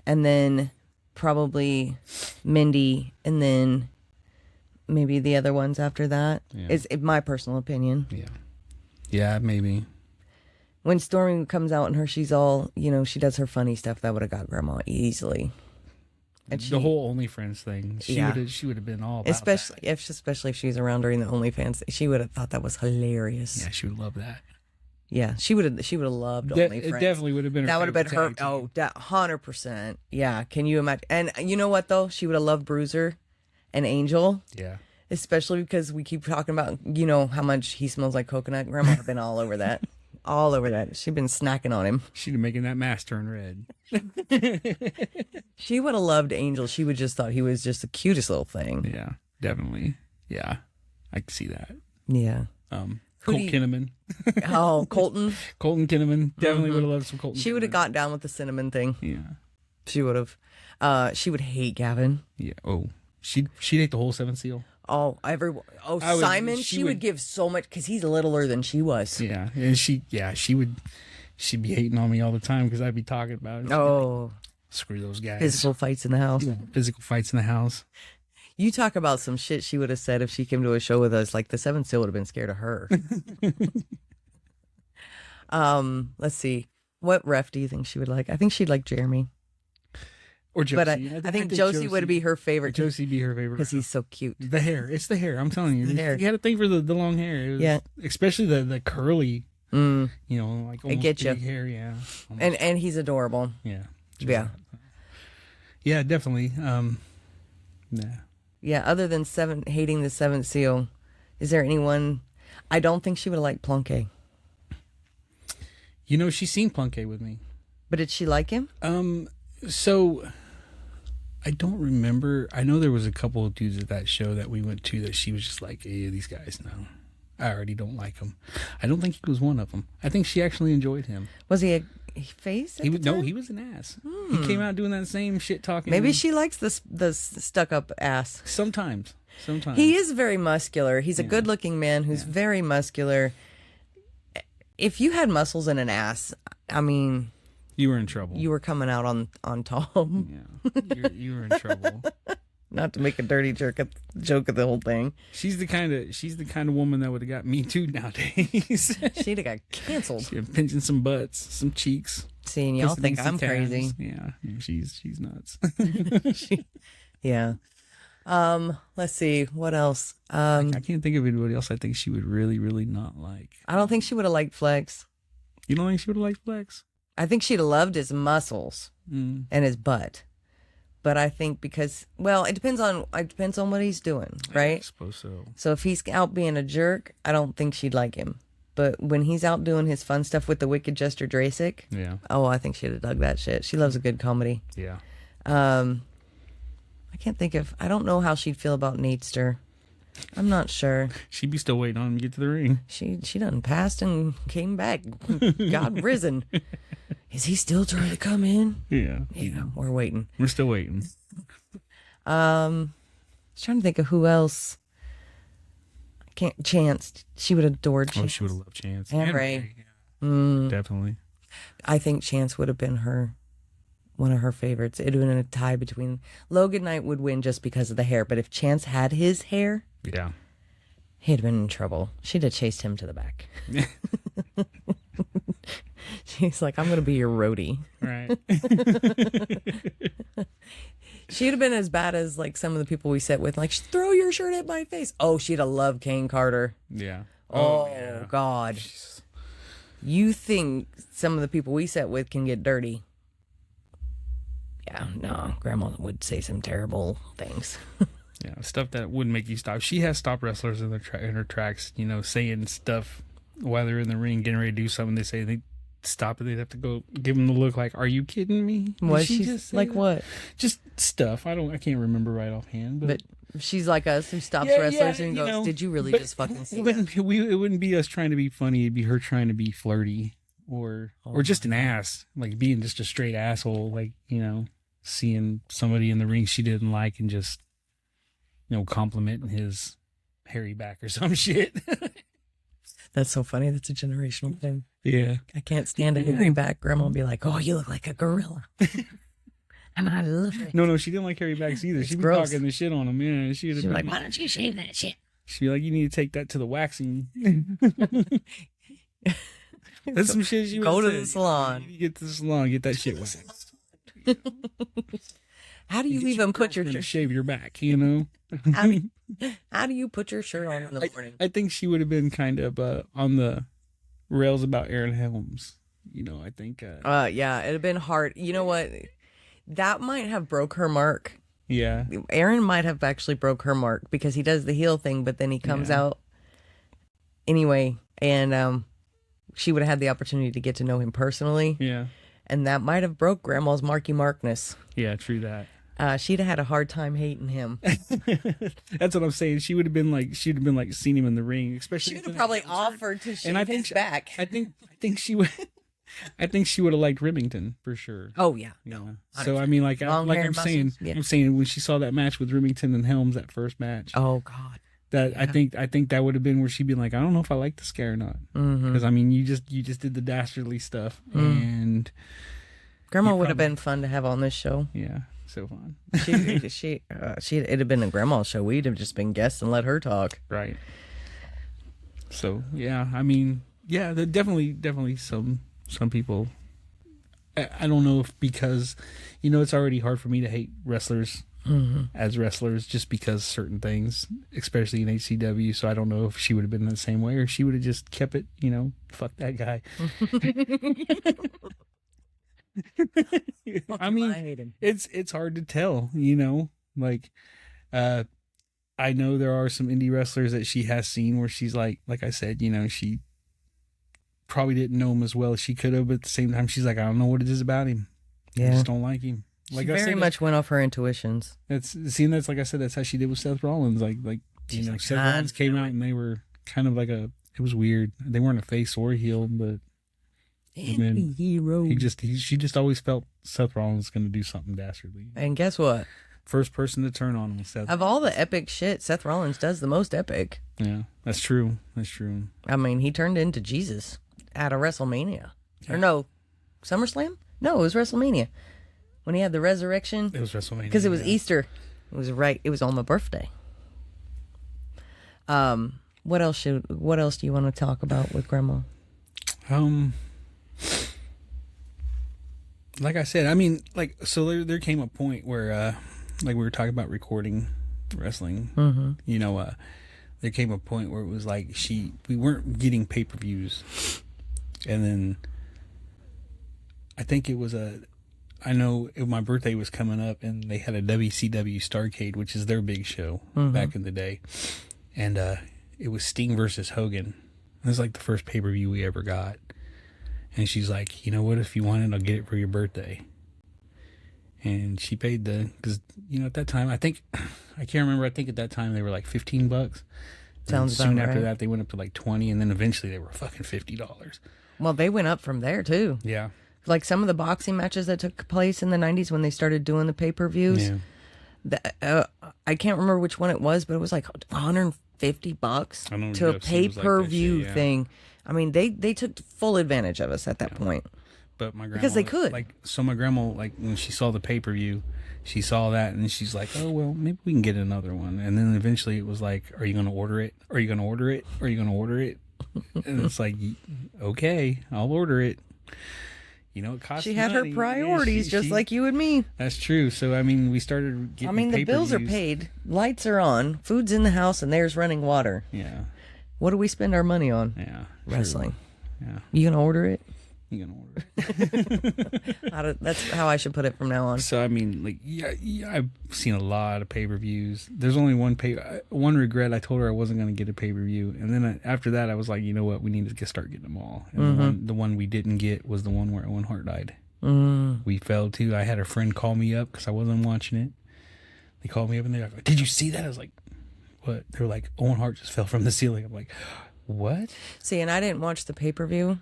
and then probably Mindy, and then maybe the other ones after that. Yeah. Is my personal opinion. Yeah. Yeah, maybe. When Stormy comes out and she's all, she does her funny stuff, that would have got Grandma easily. And The whole OnlyFans thing, she would have been all about especially that. especially if she was around during the OnlyFans, she would have thought that was hilarious. Yeah, she would love that. Yeah, she would have loved OnlyFans. It definitely would have been. That would have been her. favorite tag team. 100%. Yeah, can you imagine? And you know what though? She would have loved Bruiser and Angel. Yeah. Especially because we keep talking about, how much he smells like coconut. Grandma would have been all over that. All over that. She'd been snacking on him. She'd be making that mask turn red. She would have loved Angel. She would just thought he was just the cutest little thing. Yeah, definitely. Yeah, I can see that. Yeah. Colt Kinnaman. Oh, Colton. Colton Kinnaman. Definitely would have loved some Colton. She would have Kinnaman. got down with the cinnamon thing. Yeah. She would have. She would hate Gavin. Yeah. Oh, she'd ate the whole Seventh Seal. Oh, everyone. Oh, Simon. She would give so much because he's littler than she was. Yeah, and she'd be hating on me all the time because I'd be talking about it. Oh, Screw those guys. physical fights in the house. Physical fights in the house. You talk about some shit she would have said if she came to a show with us. Like the Seventh Seal would have been scared of her. Let's see. What ref do you think she would like? I think she'd like Jeremy. Or Josie. But I think Josie would be her favorite. Josie be her favorite because he's so cute. The hair. It's the hair. I'm telling you. The hair. You had a thing for the long hair. It was, Yeah. Especially the curly. Like almost get big you. hair. Yeah. And he's adorable. Yeah. Yeah. Yeah, definitely. Yeah. Other than hating the Seventh Seal, is there anyone? I don't think she would have liked Plunke. She's seen Plunke with me. But did she like him? So I don't remember. I know there was a couple of dudes at that show that we went to that she was just like, hey, these guys, no. I already don't like them. I don't think he was one of them. I think she actually enjoyed him. Was he a face? No, he was an ass. He came out doing that same shit talking. Maybe she likes the stuck up ass. Sometimes. He is very muscular. He's a good looking man who's very muscular. If you had muscles and an ass, I mean, You were in trouble. you were coming out on top. Yeah, you were in trouble. Not to make a dirty joke of the whole thing. She's the kind of woman that would have got me too nowadays. She'd have got canceled. She'd have pinching some butts, some cheeks. Seeing y'all think I'm crazy. Yeah, she's nuts. Yeah. Let's see what else. I can't think of anybody else I think she would really, really not like. I don't think she would have liked Flex. You don't think she would have liked Flex? I think she'd have loved his muscles and his butt. But I think because, well, it depends on what he's doing, right? I suppose so. So if he's out being a jerk, I don't think she'd like him. But when he's out doing his fun stuff with the Wicked Jester Drasic, Yeah. oh, I think she'd have dug that shit. She loves a good comedy. Yeah. I don't know how she'd feel about Natester. I'm not sure. She'd be still waiting on him to get to the ring. She done passed and came back. God risen. Is he still trying to come in? Yeah. Yeah, we're waiting. We're still waiting. I was trying to think of who else. Chance. She would have adored Chance. Oh, she would have loved Chance. And Ray. Yeah. Definitely. I think Chance would have been one of her favorites. It would have been a tie between Logan Knight would win just because of the hair, but if Chance had his hair, Yeah. he'd been in trouble. She'd have chased him to the back. She's like, I'm gonna be your roadie. Right. She'd have been as bad as like some of the people we sit with, like, throw your shirt at my face. Oh, she'd have loved Kane Carter. Yeah. Oh, yeah. God. You think some of the people we sit with can get dirty? Yeah, no, Grandma would say some terrible things. Yeah, stuff that wouldn't make you stop. She has stopped wrestlers in her tracks, saying stuff while they're in the ring, getting ready to do something. They say they stop it. They'd have to go give them the look like, "Are you kidding me?" Was she just like that? What? Just stuff. I can't remember right offhand. But she's like us, who stops wrestlers and goes, "Did you really just fucking see that?" It wouldn't be us trying to be funny. It'd be her trying to be flirty or just an ass, like being just a straight asshole, like seeing somebody in the ring she didn't like and just complimenting his hairy back or some shit. That's so funny. That's a generational thing. Yeah. I can't stand a hairy back. Grandma would be like, "Oh, you look like a gorilla." And I love it. No, she didn't like hairy backs either. She'd be talking the shit on him. Yeah, she'd be like, "Why don't you shave that shit?" She'd be like, "You need to take that to the waxing." That's some shit she would go to say. the salon. You get to the salon, get that shit waxed. How do you even put your shave your back? How do you put your shirt on in the morning? I think she would have been kind of on the rails about Aaron Helms. I think. Yeah, it'd have been hard. You know what? That might have broke her mark. Yeah. Aaron might have actually broke her mark because he does the heel thing, but then he comes out anyway, and she would have had the opportunity to get to know him personally. Yeah. And that might have broke Grandma's Marky Markness. Yeah, true that. She'd have had a hard time hating him. That's what I'm saying. She'd have been like seeing him in the ring, especially. She would have probably offered to shave his back. I think she would. I think she would have liked Remington for sure. Oh yeah, no. So I mean, I'm saying when she saw that match with Remington and Helms, that first match. Oh God. That I think that would have been where she'd be like, I don't know if I like this guy or not, because I memean, you just did the dastardly stuff, and Grandma would have been fun to have on this show. Yeah, so fun. It'd have been a Grandma show. We'd have just been guests and let her talk. Right. So yeah, I mean, yeah, there definitely some people. I don't know if because, it's already hard for me to hate wrestlers. As wrestlers, just because certain things, especially in HCW. So I don't know if she would have been the same way, or she would have just kept it, fuck that guy. I mean, it's hard to tell, like, I know there are some indie wrestlers that she has seen where she's like I said, she probably didn't know him as well as she could have, but at the same time, she's like, I don't know what it is about him. I just don't like him. She very much went off her intuitions. That's like I said, that's how she did with Seth Rollins. Like Seth Rollins came out and they were kind of like it was weird. They weren't a face or a heel, but hero. She just always felt Seth Rollins was going to do something dastardly. And guess what? First person to turn on him was Seth. Of all the epic shit, Seth Rollins does the most epic. Yeah, that's true. I mean, he turned into Jesus at a WrestleMania. Yeah. Or no, SummerSlam? No, it was WrestleMania when he had the resurrection. It was WrestleMania Because it was yeah. Easter. It was right. It was on my birthday. What else do you want to talk about with Grandma? Like I said, I mean, like, so there came a point where, like we were talking about recording wrestling, you know, there came a point where it was like we weren't getting pay-per-views. And then I think it was I know my birthday was coming up and they had a WCW Starrcade, which is their big show back in the day. And, it was Sting versus Hogan. It was like the first pay-per-view we ever got. And she's like, you know what, if you want it, I'll get it for your birthday. And she paid because, you know, at that time, I think, I can't remember, I think at that time they were like $15. Sounds soon about after right. that, they went up to like 20, and then eventually they were fucking $50. Well, they went up from there too. Yeah. Like some of the boxing matches that took place in the 90s when they started doing the pay-per-views. Yeah. I can't remember which one it was, but it was like $150 I know to a UFC was like that pay-per-view shit, yeah. thing. I mean, they took full advantage of us at that point. But my grandma, Because they could. like, so my grandma, like, when she saw the pay-per-view, she saw that and she's like, oh, well, maybe we can get another one. And then eventually it was like, are you going to order it? Are you going to order it? Are you going to order it? And it's like, okay, I'll order it. You know, it costs She had her money. priorities, Yeah, just like you and me. That's true. So, I mean, we started getting I mean, the bills are pay-per-views. paid, lights are on, food's in the house, and there's running water. Yeah. What do we spend our money on? Yeah. Wrestling. True. Yeah. You gonna order it? You're going to order it. That's how I should put it from now on. So I mean, like, yeah, I've seen a lot of pay-per-views. There's only one regret. I told her I wasn't going to get a pay-per-view, and then after that, I was like, you know what, we need to start getting them all. And the one we didn't get was the one where Owen Hart died. We failed to. I had a friend call me up because I wasn't watching it. They called me up and they're like, "Did you see that?" I was like, "What?" They were like, "Owen Hart just fell from the ceiling." I'm like, "What?" See, and I didn't watch the pay-per-view,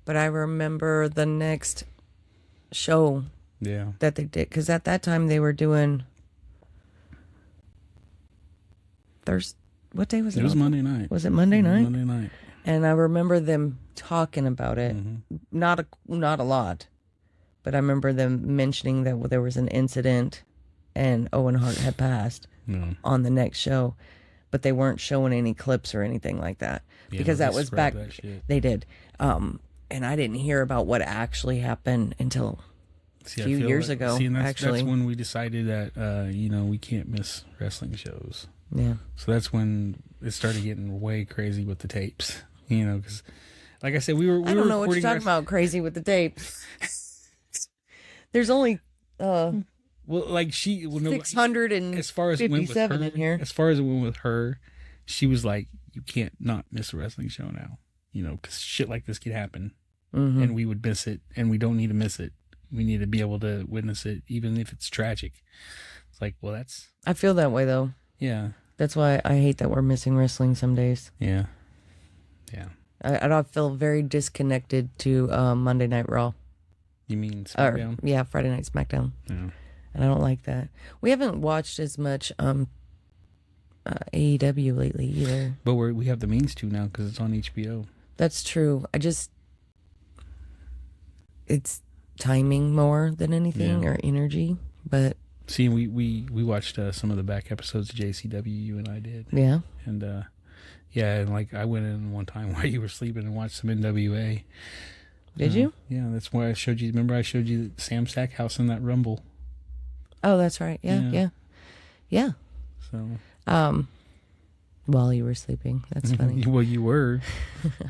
but I remember the next show Yeah. that they did, because at that time they were doing what day was it? It was Monday night. Was it Monday night? Monday night. And I remember them talking about it. Not a lot, but I remember them mentioning that there was an incident and Owen Hart had passed on the next show, but they weren't showing any clips or anything like that because that was back. They did. And I didn't hear about what actually happened until a few years ago. See, and that's that's when we decided that, you know, we can't miss wrestling shows. Yeah. So that's when it started getting way crazy with the tapes, you know, because, like I said, we were I don't know what you're talking about. Crazy with the tapes. There's only well, like 657 as far as it went with her, in here. As far as it went with her, she was like, you can't not miss a wrestling show now, you know, because shit like this could happen, and we would miss it, and we don't need to miss it. We need to be able to witness it, even if it's tragic. It's like, well, that's I feel that way though. yeah. That's why I hate that we're missing wrestling some days. Yeah. Yeah. I feel very disconnected to Monday Night Raw. You mean SmackDown? Yeah, Friday Night SmackDown. Yeah. And I don't like that. We haven't watched as much AEW lately either. But we have the means to now because it's on HBO. That's true. It's timing more than anything or energy. But see, we watched some of the back episodes of JCW. You and I did. Yeah. And and like I went in one time while you were sleeping and watched some NWA. Did you? Yeah, that's why I showed you. Remember, I showed you Sam Stackhouse in that Rumble. Oh, that's right. Yeah. So. While you were sleeping, that's funny. Well, you were.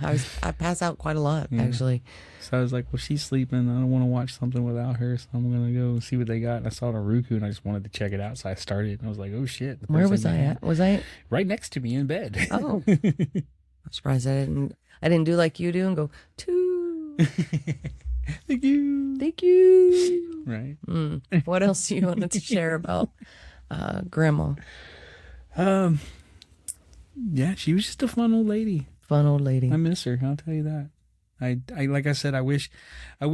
I pass out quite a lot actually. So I was like, well, she's sleeping. I don't want to watch something without her, so I'm gonna go see what they got. And I saw it on Roku, and I just wanted to check it out. So I started, and I was like, oh shit. Where was I at? Was I right next to me in bed? Oh, I'm surprised I didn't do like you do and go two. Thank you. Thank you. Right. What else do you want to share about Grandma? Yeah, she was just a fun old lady. Fun old lady. I miss her. I'll tell you that. I like I said, I wish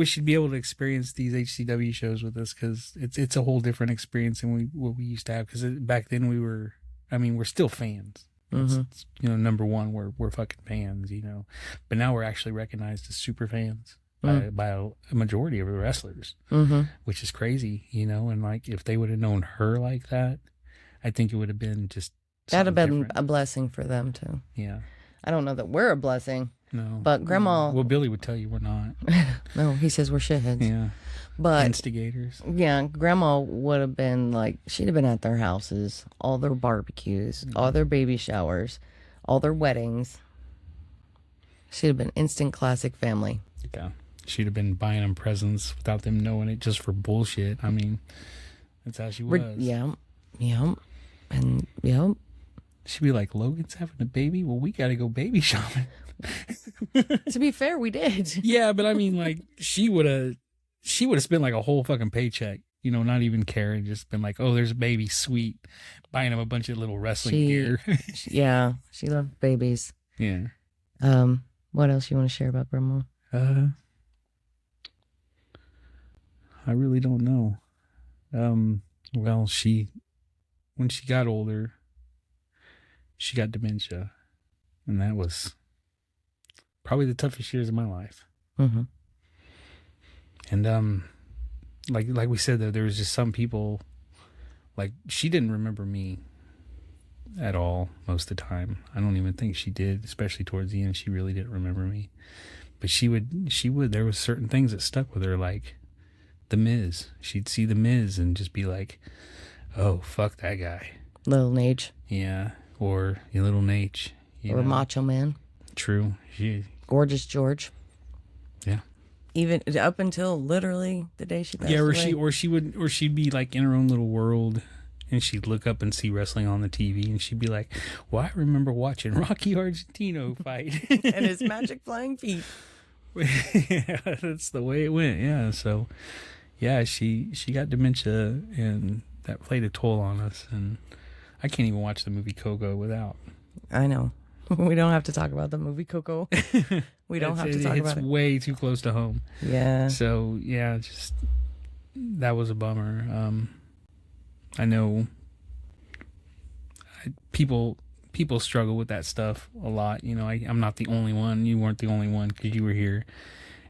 she'd be able to experience these HCW shows with us because it's a whole different experience than what we used to have. Because back then we're still fans. It's, you know, number one, we're fucking fans, you know. But now we're actually recognized as super fans. by a majority of the wrestlers, which is crazy, and like if they would have known her like that, I think it would have been just That'd have been different. a blessing for them too. Yeah. I don't know that we're a blessing. No. But Grandma... Well, Billy would tell you we're not. No, he says we're shitheads. Yeah. But instigators. Yeah, Grandma would have been like, she'd have been at their houses, all their barbecues, all their baby showers, all their weddings. She'd have been instant classic family. Yeah. She'd have been buying them presents without them knowing it, just for bullshit. I mean, that's how she was. Yeah. And, yeah. She'd be like, Logan's having a baby? Well, we got to go baby shopping. To be fair, we did. Yeah, but I mean, like, she would have spent like a whole fucking paycheck, not even caring, just been like, oh, there's a baby, sweet, buying him a bunch of little wrestling gear. Yeah, she loved babies. Yeah. What else you want to share about Grandma? I really don't know. Well, when she got older, she got dementia, and that was probably the toughest years of my life. Mm-hmm. And like we said, though, there was just some people, like, she didn't remember me at all most of the time. I don't even think she did, especially towards the end. She really didn't remember me, but she would. There was certain things that stuck with her, like The Miz. She'd see The Miz and just be like, "Oh, fuck that guy." Little Nate. Yeah, or your Little Nate. Or Macho Man. True. Gorgeous George. Yeah. Even up until literally the day she passed away. She'd be like in her own little world, and she'd look up and see wrestling on the TV, and she'd be like, "Well, I remember watching Rocky Argentino fight and his magic flying feet." Yeah, that's the way it went. Yeah, so yeah, she got dementia, and that played a toll on us. And I can't even watch the movie Coco without. I know. We don't have to talk about the movie Coco. We don't have to talk about it. It's way too close to home. Yeah. So yeah, just that was a bummer. I know people struggle with that stuff a lot. I'm not the only one. You weren't the only one because you were here,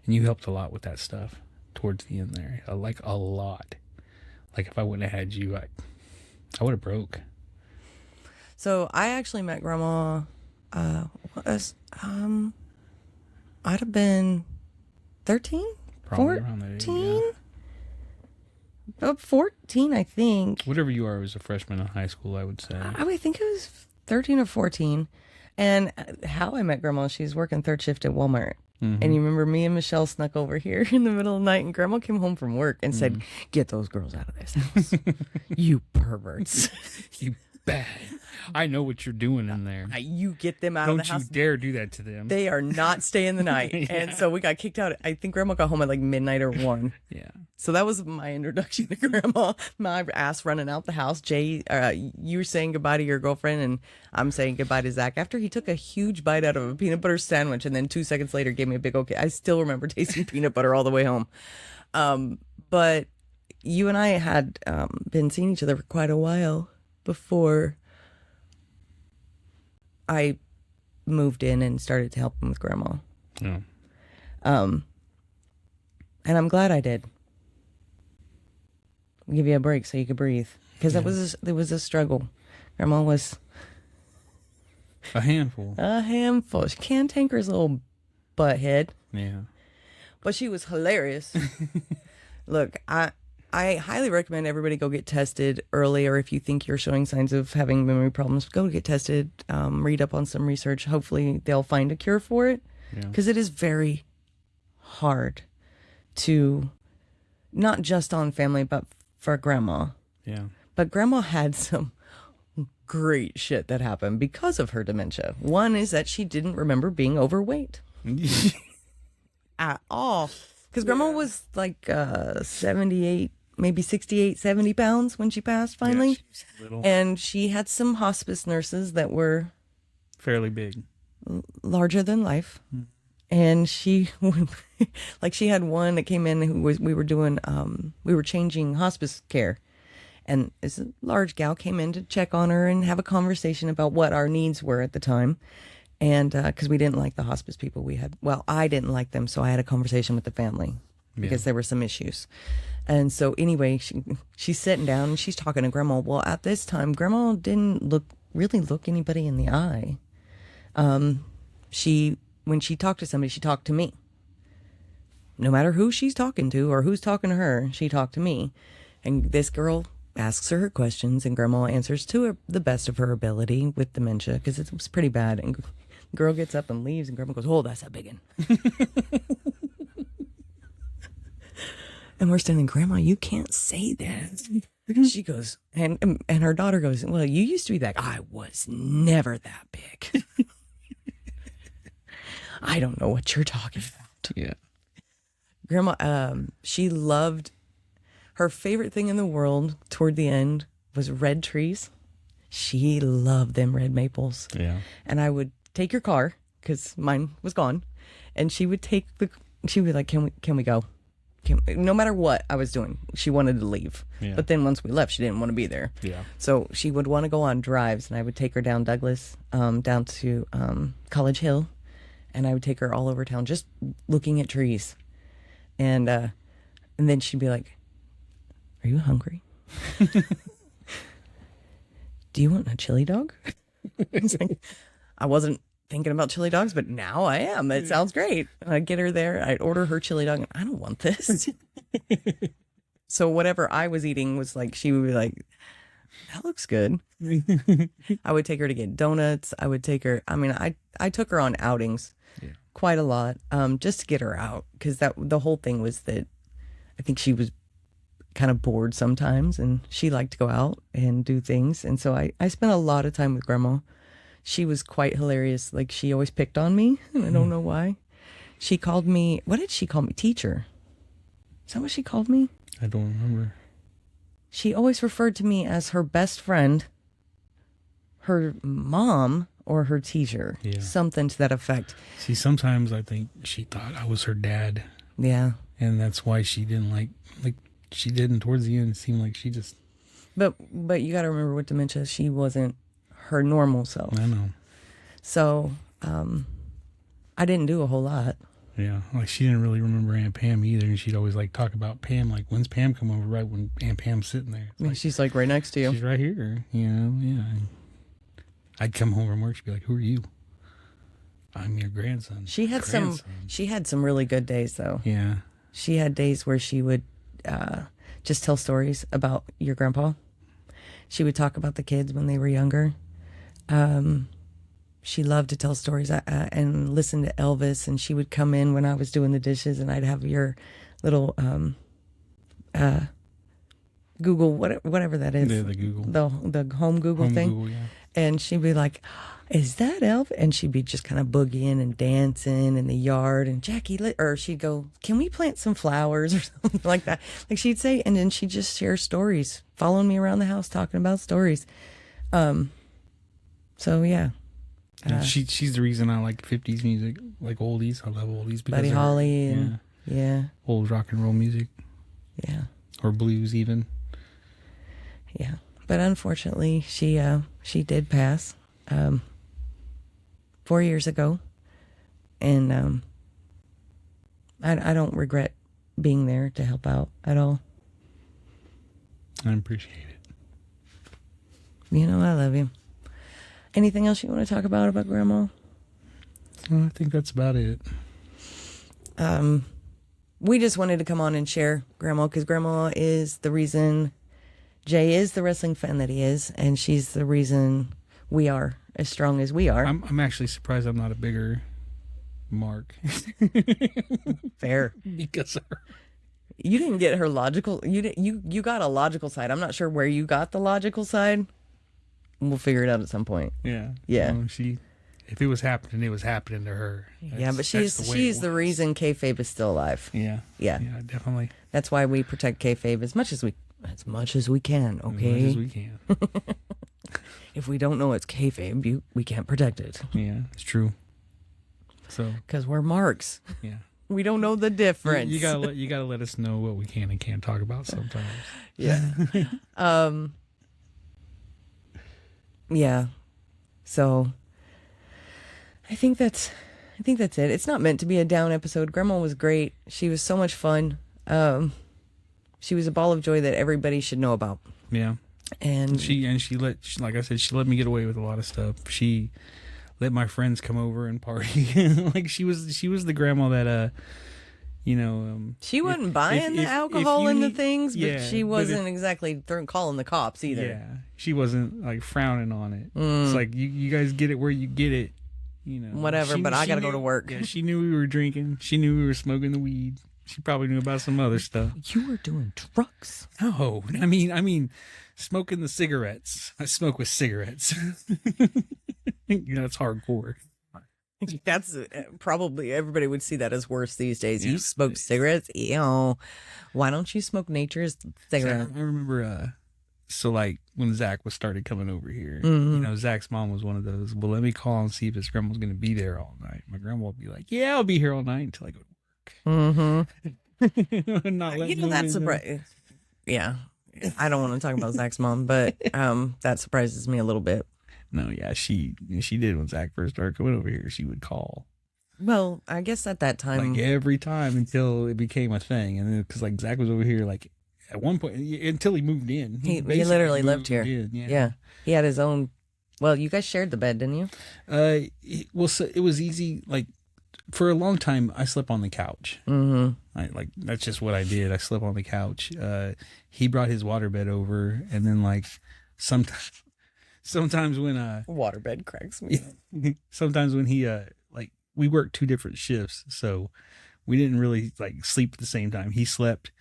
and you helped a lot with that stuff towards the end there. Like a lot. Like if I wouldn't have had you, I would have broke. So I actually met Grandma. I'd have been 13, Probably 14, around that age, yeah. 14, I think. Whatever you are as a freshman in high school, I would say. I think it was 13 or 14. And how I met Grandma, she's working third shift at Walmart. Mm-hmm. And you remember me and Michelle snuck over here in the middle of the night, and Grandma came home from work and said, "Get those girls out of this house. You perverts. You bad. I know what you're doing in there. You get them out of the house. Don't you dare do that to them. They are not staying the night." Yeah. And so we got kicked out. I think Grandma got home at like midnight or 1. Yeah. So that was my introduction to Grandma. My ass running out the house. Jay, you were saying goodbye to your girlfriend, and I'm saying goodbye to Zach after he took a huge bite out of a peanut butter sandwich, and then 2 seconds later gave me a big okay. I still remember tasting peanut butter all the way home. But you and I had been seeing each other for quite a while before I moved in and started to help him with Grandma. Yeah. And I'm glad I did. Give you a break so you could breathe, because it was a struggle. Grandma was a handful. A handful. Cantankerous little butthead. Yeah. But she was hilarious. Look, I highly recommend everybody go get tested early, or if you think you're showing signs of having memory problems, go get tested, read up on some research. Hopefully they'll find a cure for it, because it is very hard to, not just on family, but for Grandma. Yeah. But Grandma had some great shit that happened because of her dementia. One is that she didn't remember being overweight at all. Because Grandma was like 78, maybe 68, 70 pounds when she passed finally. Yeah, she's little. And she had some hospice nurses that were fairly big, larger than life. And she, like, she had one that came in we were changing hospice care. And this large gal came in to check on her and have a conversation about what our needs were at the time. And because we didn't like the hospice people I didn't like them. So I had a conversation with the family because there were some issues. And so anyway, she's sitting down and she's talking to Grandma. Well, at this time, Grandma didn't really look anybody in the eye. When she talked to somebody, she talked to me. No matter who she's talking to or who's talking to her, she talked to me. And this girl asks her questions, and Grandma answers to the best of her ability with dementia, because it was pretty bad. And the girl gets up and leaves, and Grandma goes, "Oh, that's a big one." And we're standing, "Grandma, you can't say that." She goes, and her daughter goes, "Well, you used to be that." "I was never that big." "I don't know what you're talking about." Yeah. Grandma, she loved, her favorite thing in the world toward the end was red trees. She loved them red maples. Yeah. And I would take your car, because mine was gone, and she would be like, can we go? No matter what I was doing, she wanted to leave. Yeah. But then once we left, she didn't want to be there. Yeah. So she would want to go on drives, and I would take her down Douglas, down to College Hill, and I would take her all over town just looking at trees. And then she'd be like, "Are you hungry? Do you want a chili dog?" I wasn't thinking about chili dogs, but now I am. It sounds great. And I'd get her there. I'd order her chili dog. And I don't want this. So whatever I was eating was like, she would be like, "That looks good." I would take her to get donuts. I would take her. I mean, I took her on outings quite a lot, just to get her out, because the whole thing was that I think she was kind of bored sometimes, and she liked to go out and do things. And so I spent a lot of time with Grandma. She was quite hilarious. Like, she always picked on me. I don't know why. She called me, what did she call me? Teacher. Is that what she called me? I don't remember. She always referred to me as her best friend, her mom, or her teacher. Yeah. Something to that effect. See, sometimes I think she thought I was her dad. Yeah. And that's why she didn't like she didn't towards the end. It seemed like she just. But you got to remember, with dementia, she wasn't her normal self. I know. So I didn't do a whole lot. Yeah, like she didn't really remember Aunt Pam either, and she'd always like talk about Pam, like, "When's Pam come over?" Right when Aunt Pam's sitting there. Like, she's like right next to you. She's right here, you know. Yeah. I'd come home from work. She'd be like, "Who are you?" "I'm your grandson." She had some really good days, though. Yeah. She had days where she would just tell stories about your grandpa. She would talk about the kids when they were younger. She loved to tell stories and listen to Elvis. And she would come in when I was doing the dishes, and I'd have your little Google, whatever that is. The Google. The home Google thing. Google, yeah. And she'd be like, "Is that Elvis?" And she'd be just kind of boogieing and dancing in the yard. And Jackie, or she'd go, "Can we plant some flowers?" or something like that. Like, she'd say, and then she'd just share stories, following me around the house, talking about stories. So yeah. She's the reason I like 50s music, like oldies. I love oldies because Buddy Holly and yeah, old rock and roll music. Yeah. Or blues even. Yeah. But unfortunately, she did pass 4 years ago, and I don't regret being there to help out at all. I appreciate it. You know, I love you. Anything else you want to talk about Grandma? Well, I think that's about it. We just wanted to come on and share Grandma, because Grandma is the reason Jay is the wrestling fan that he is, and she's the reason we are as strong as we are. I'm actually surprised I'm not a bigger mark. Fair. Because of her. You didn't get her logical. You got a logical side. I'm not sure where you got the logical side. We'll figure it out at some point. Yeah. Yeah. If it was happening, it was happening to her. Yeah, but she's the reason kayfabe is still alive. Yeah. Yeah. Yeah, definitely. That's why we protect kayfabe as much as we can. Okay. As much as we can. If we don't know it's kayfabe, we can't protect it. Yeah, it's true. So. Because we're marks. Yeah. We don't know the difference. You gotta let us know what we can and can't talk about sometimes. Yeah. Yeah. So I think that's it. It's not meant to be a down episode. Grandma was great. She was so much fun. She was a ball of joy that everybody should know about. Yeah. And Like I said, she let me get away with a lot of stuff. She let my friends come over and party. Like she was the grandma that she wasn't buying the alcohol and the things, but yeah, she wasn't exactly calling the cops either. Yeah, she wasn't like frowning on it. It's like you guys get it where you get it, whatever. But I gotta go to work. Yeah, she knew we were drinking. She knew we were smoking the weed. She probably knew about some other stuff. You were doing drugs. No, I mean, smoking the cigarettes. I smoke with cigarettes. It's hardcore. That's probably everybody would see that as worse these days. You smoke cigarettes? Ew. Why don't you smoke nature's cigarette? I remember, so like when Zach was started coming over here, Zach's mom was one of those. Well, let me call and see if his grandma's going to be there all night. My grandma would be like, "Yeah, I'll be here all night until I go to work." Not that's surprising. Yeah, I don't want to talk about Zach's mom, but that surprises me a little bit. No, yeah, she did when Zach first started coming over here. She would call. Well, I guess at that time, like every time until it became a thing, and then because like Zach was over here, like at one point until he moved in, he literally lived here. Yeah, he had his own. Well, you guys shared the bed, didn't you? So it was easy. Like for a long time, I slept on the couch. Like that's just what I did. I slept on the couch. He brought his waterbed over, and then like sometimes when waterbed cracks me. Sometimes when he like we worked 2 different shifts, so we didn't really like sleep at the same time. He slept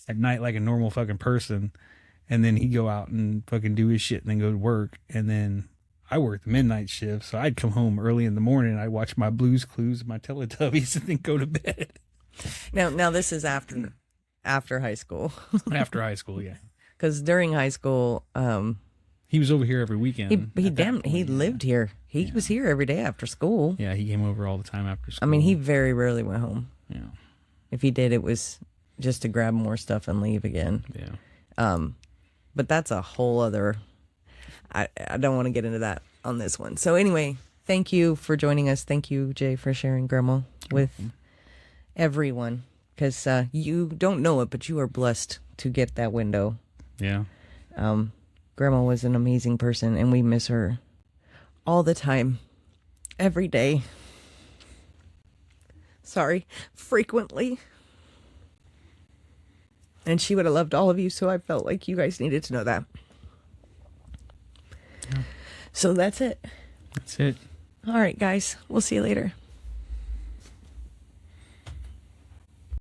at night like a normal fucking person, and then he'd go out and fucking do his shit and then go to work. And then I worked the midnight shift, so I'd come home early in the morning. I'd watch my Blues Clues, my Teletubbies, and then go to bed. Now this is after high school. After high school, yeah. Because during high school, he was over here every weekend. He lived here. He was here every day after school. Yeah, he came over all the time after school. I mean, he very rarely went home. Yeah. If he did, it was just to grab more stuff and leave again. Yeah. But that's a whole other. I don't want to get into that on this one. So anyway, thank you for joining us. Thank you, Jay, for sharing Grandma with everyone. Because you don't know it, but you are blessed to get that window. Yeah. Grandma was an amazing person, and we miss her all the time, every day. Sorry, frequently. And she would have loved all of you, so I felt like you guys needed to know that. Yeah. So that's it. That's it. All right, guys. We'll see you later.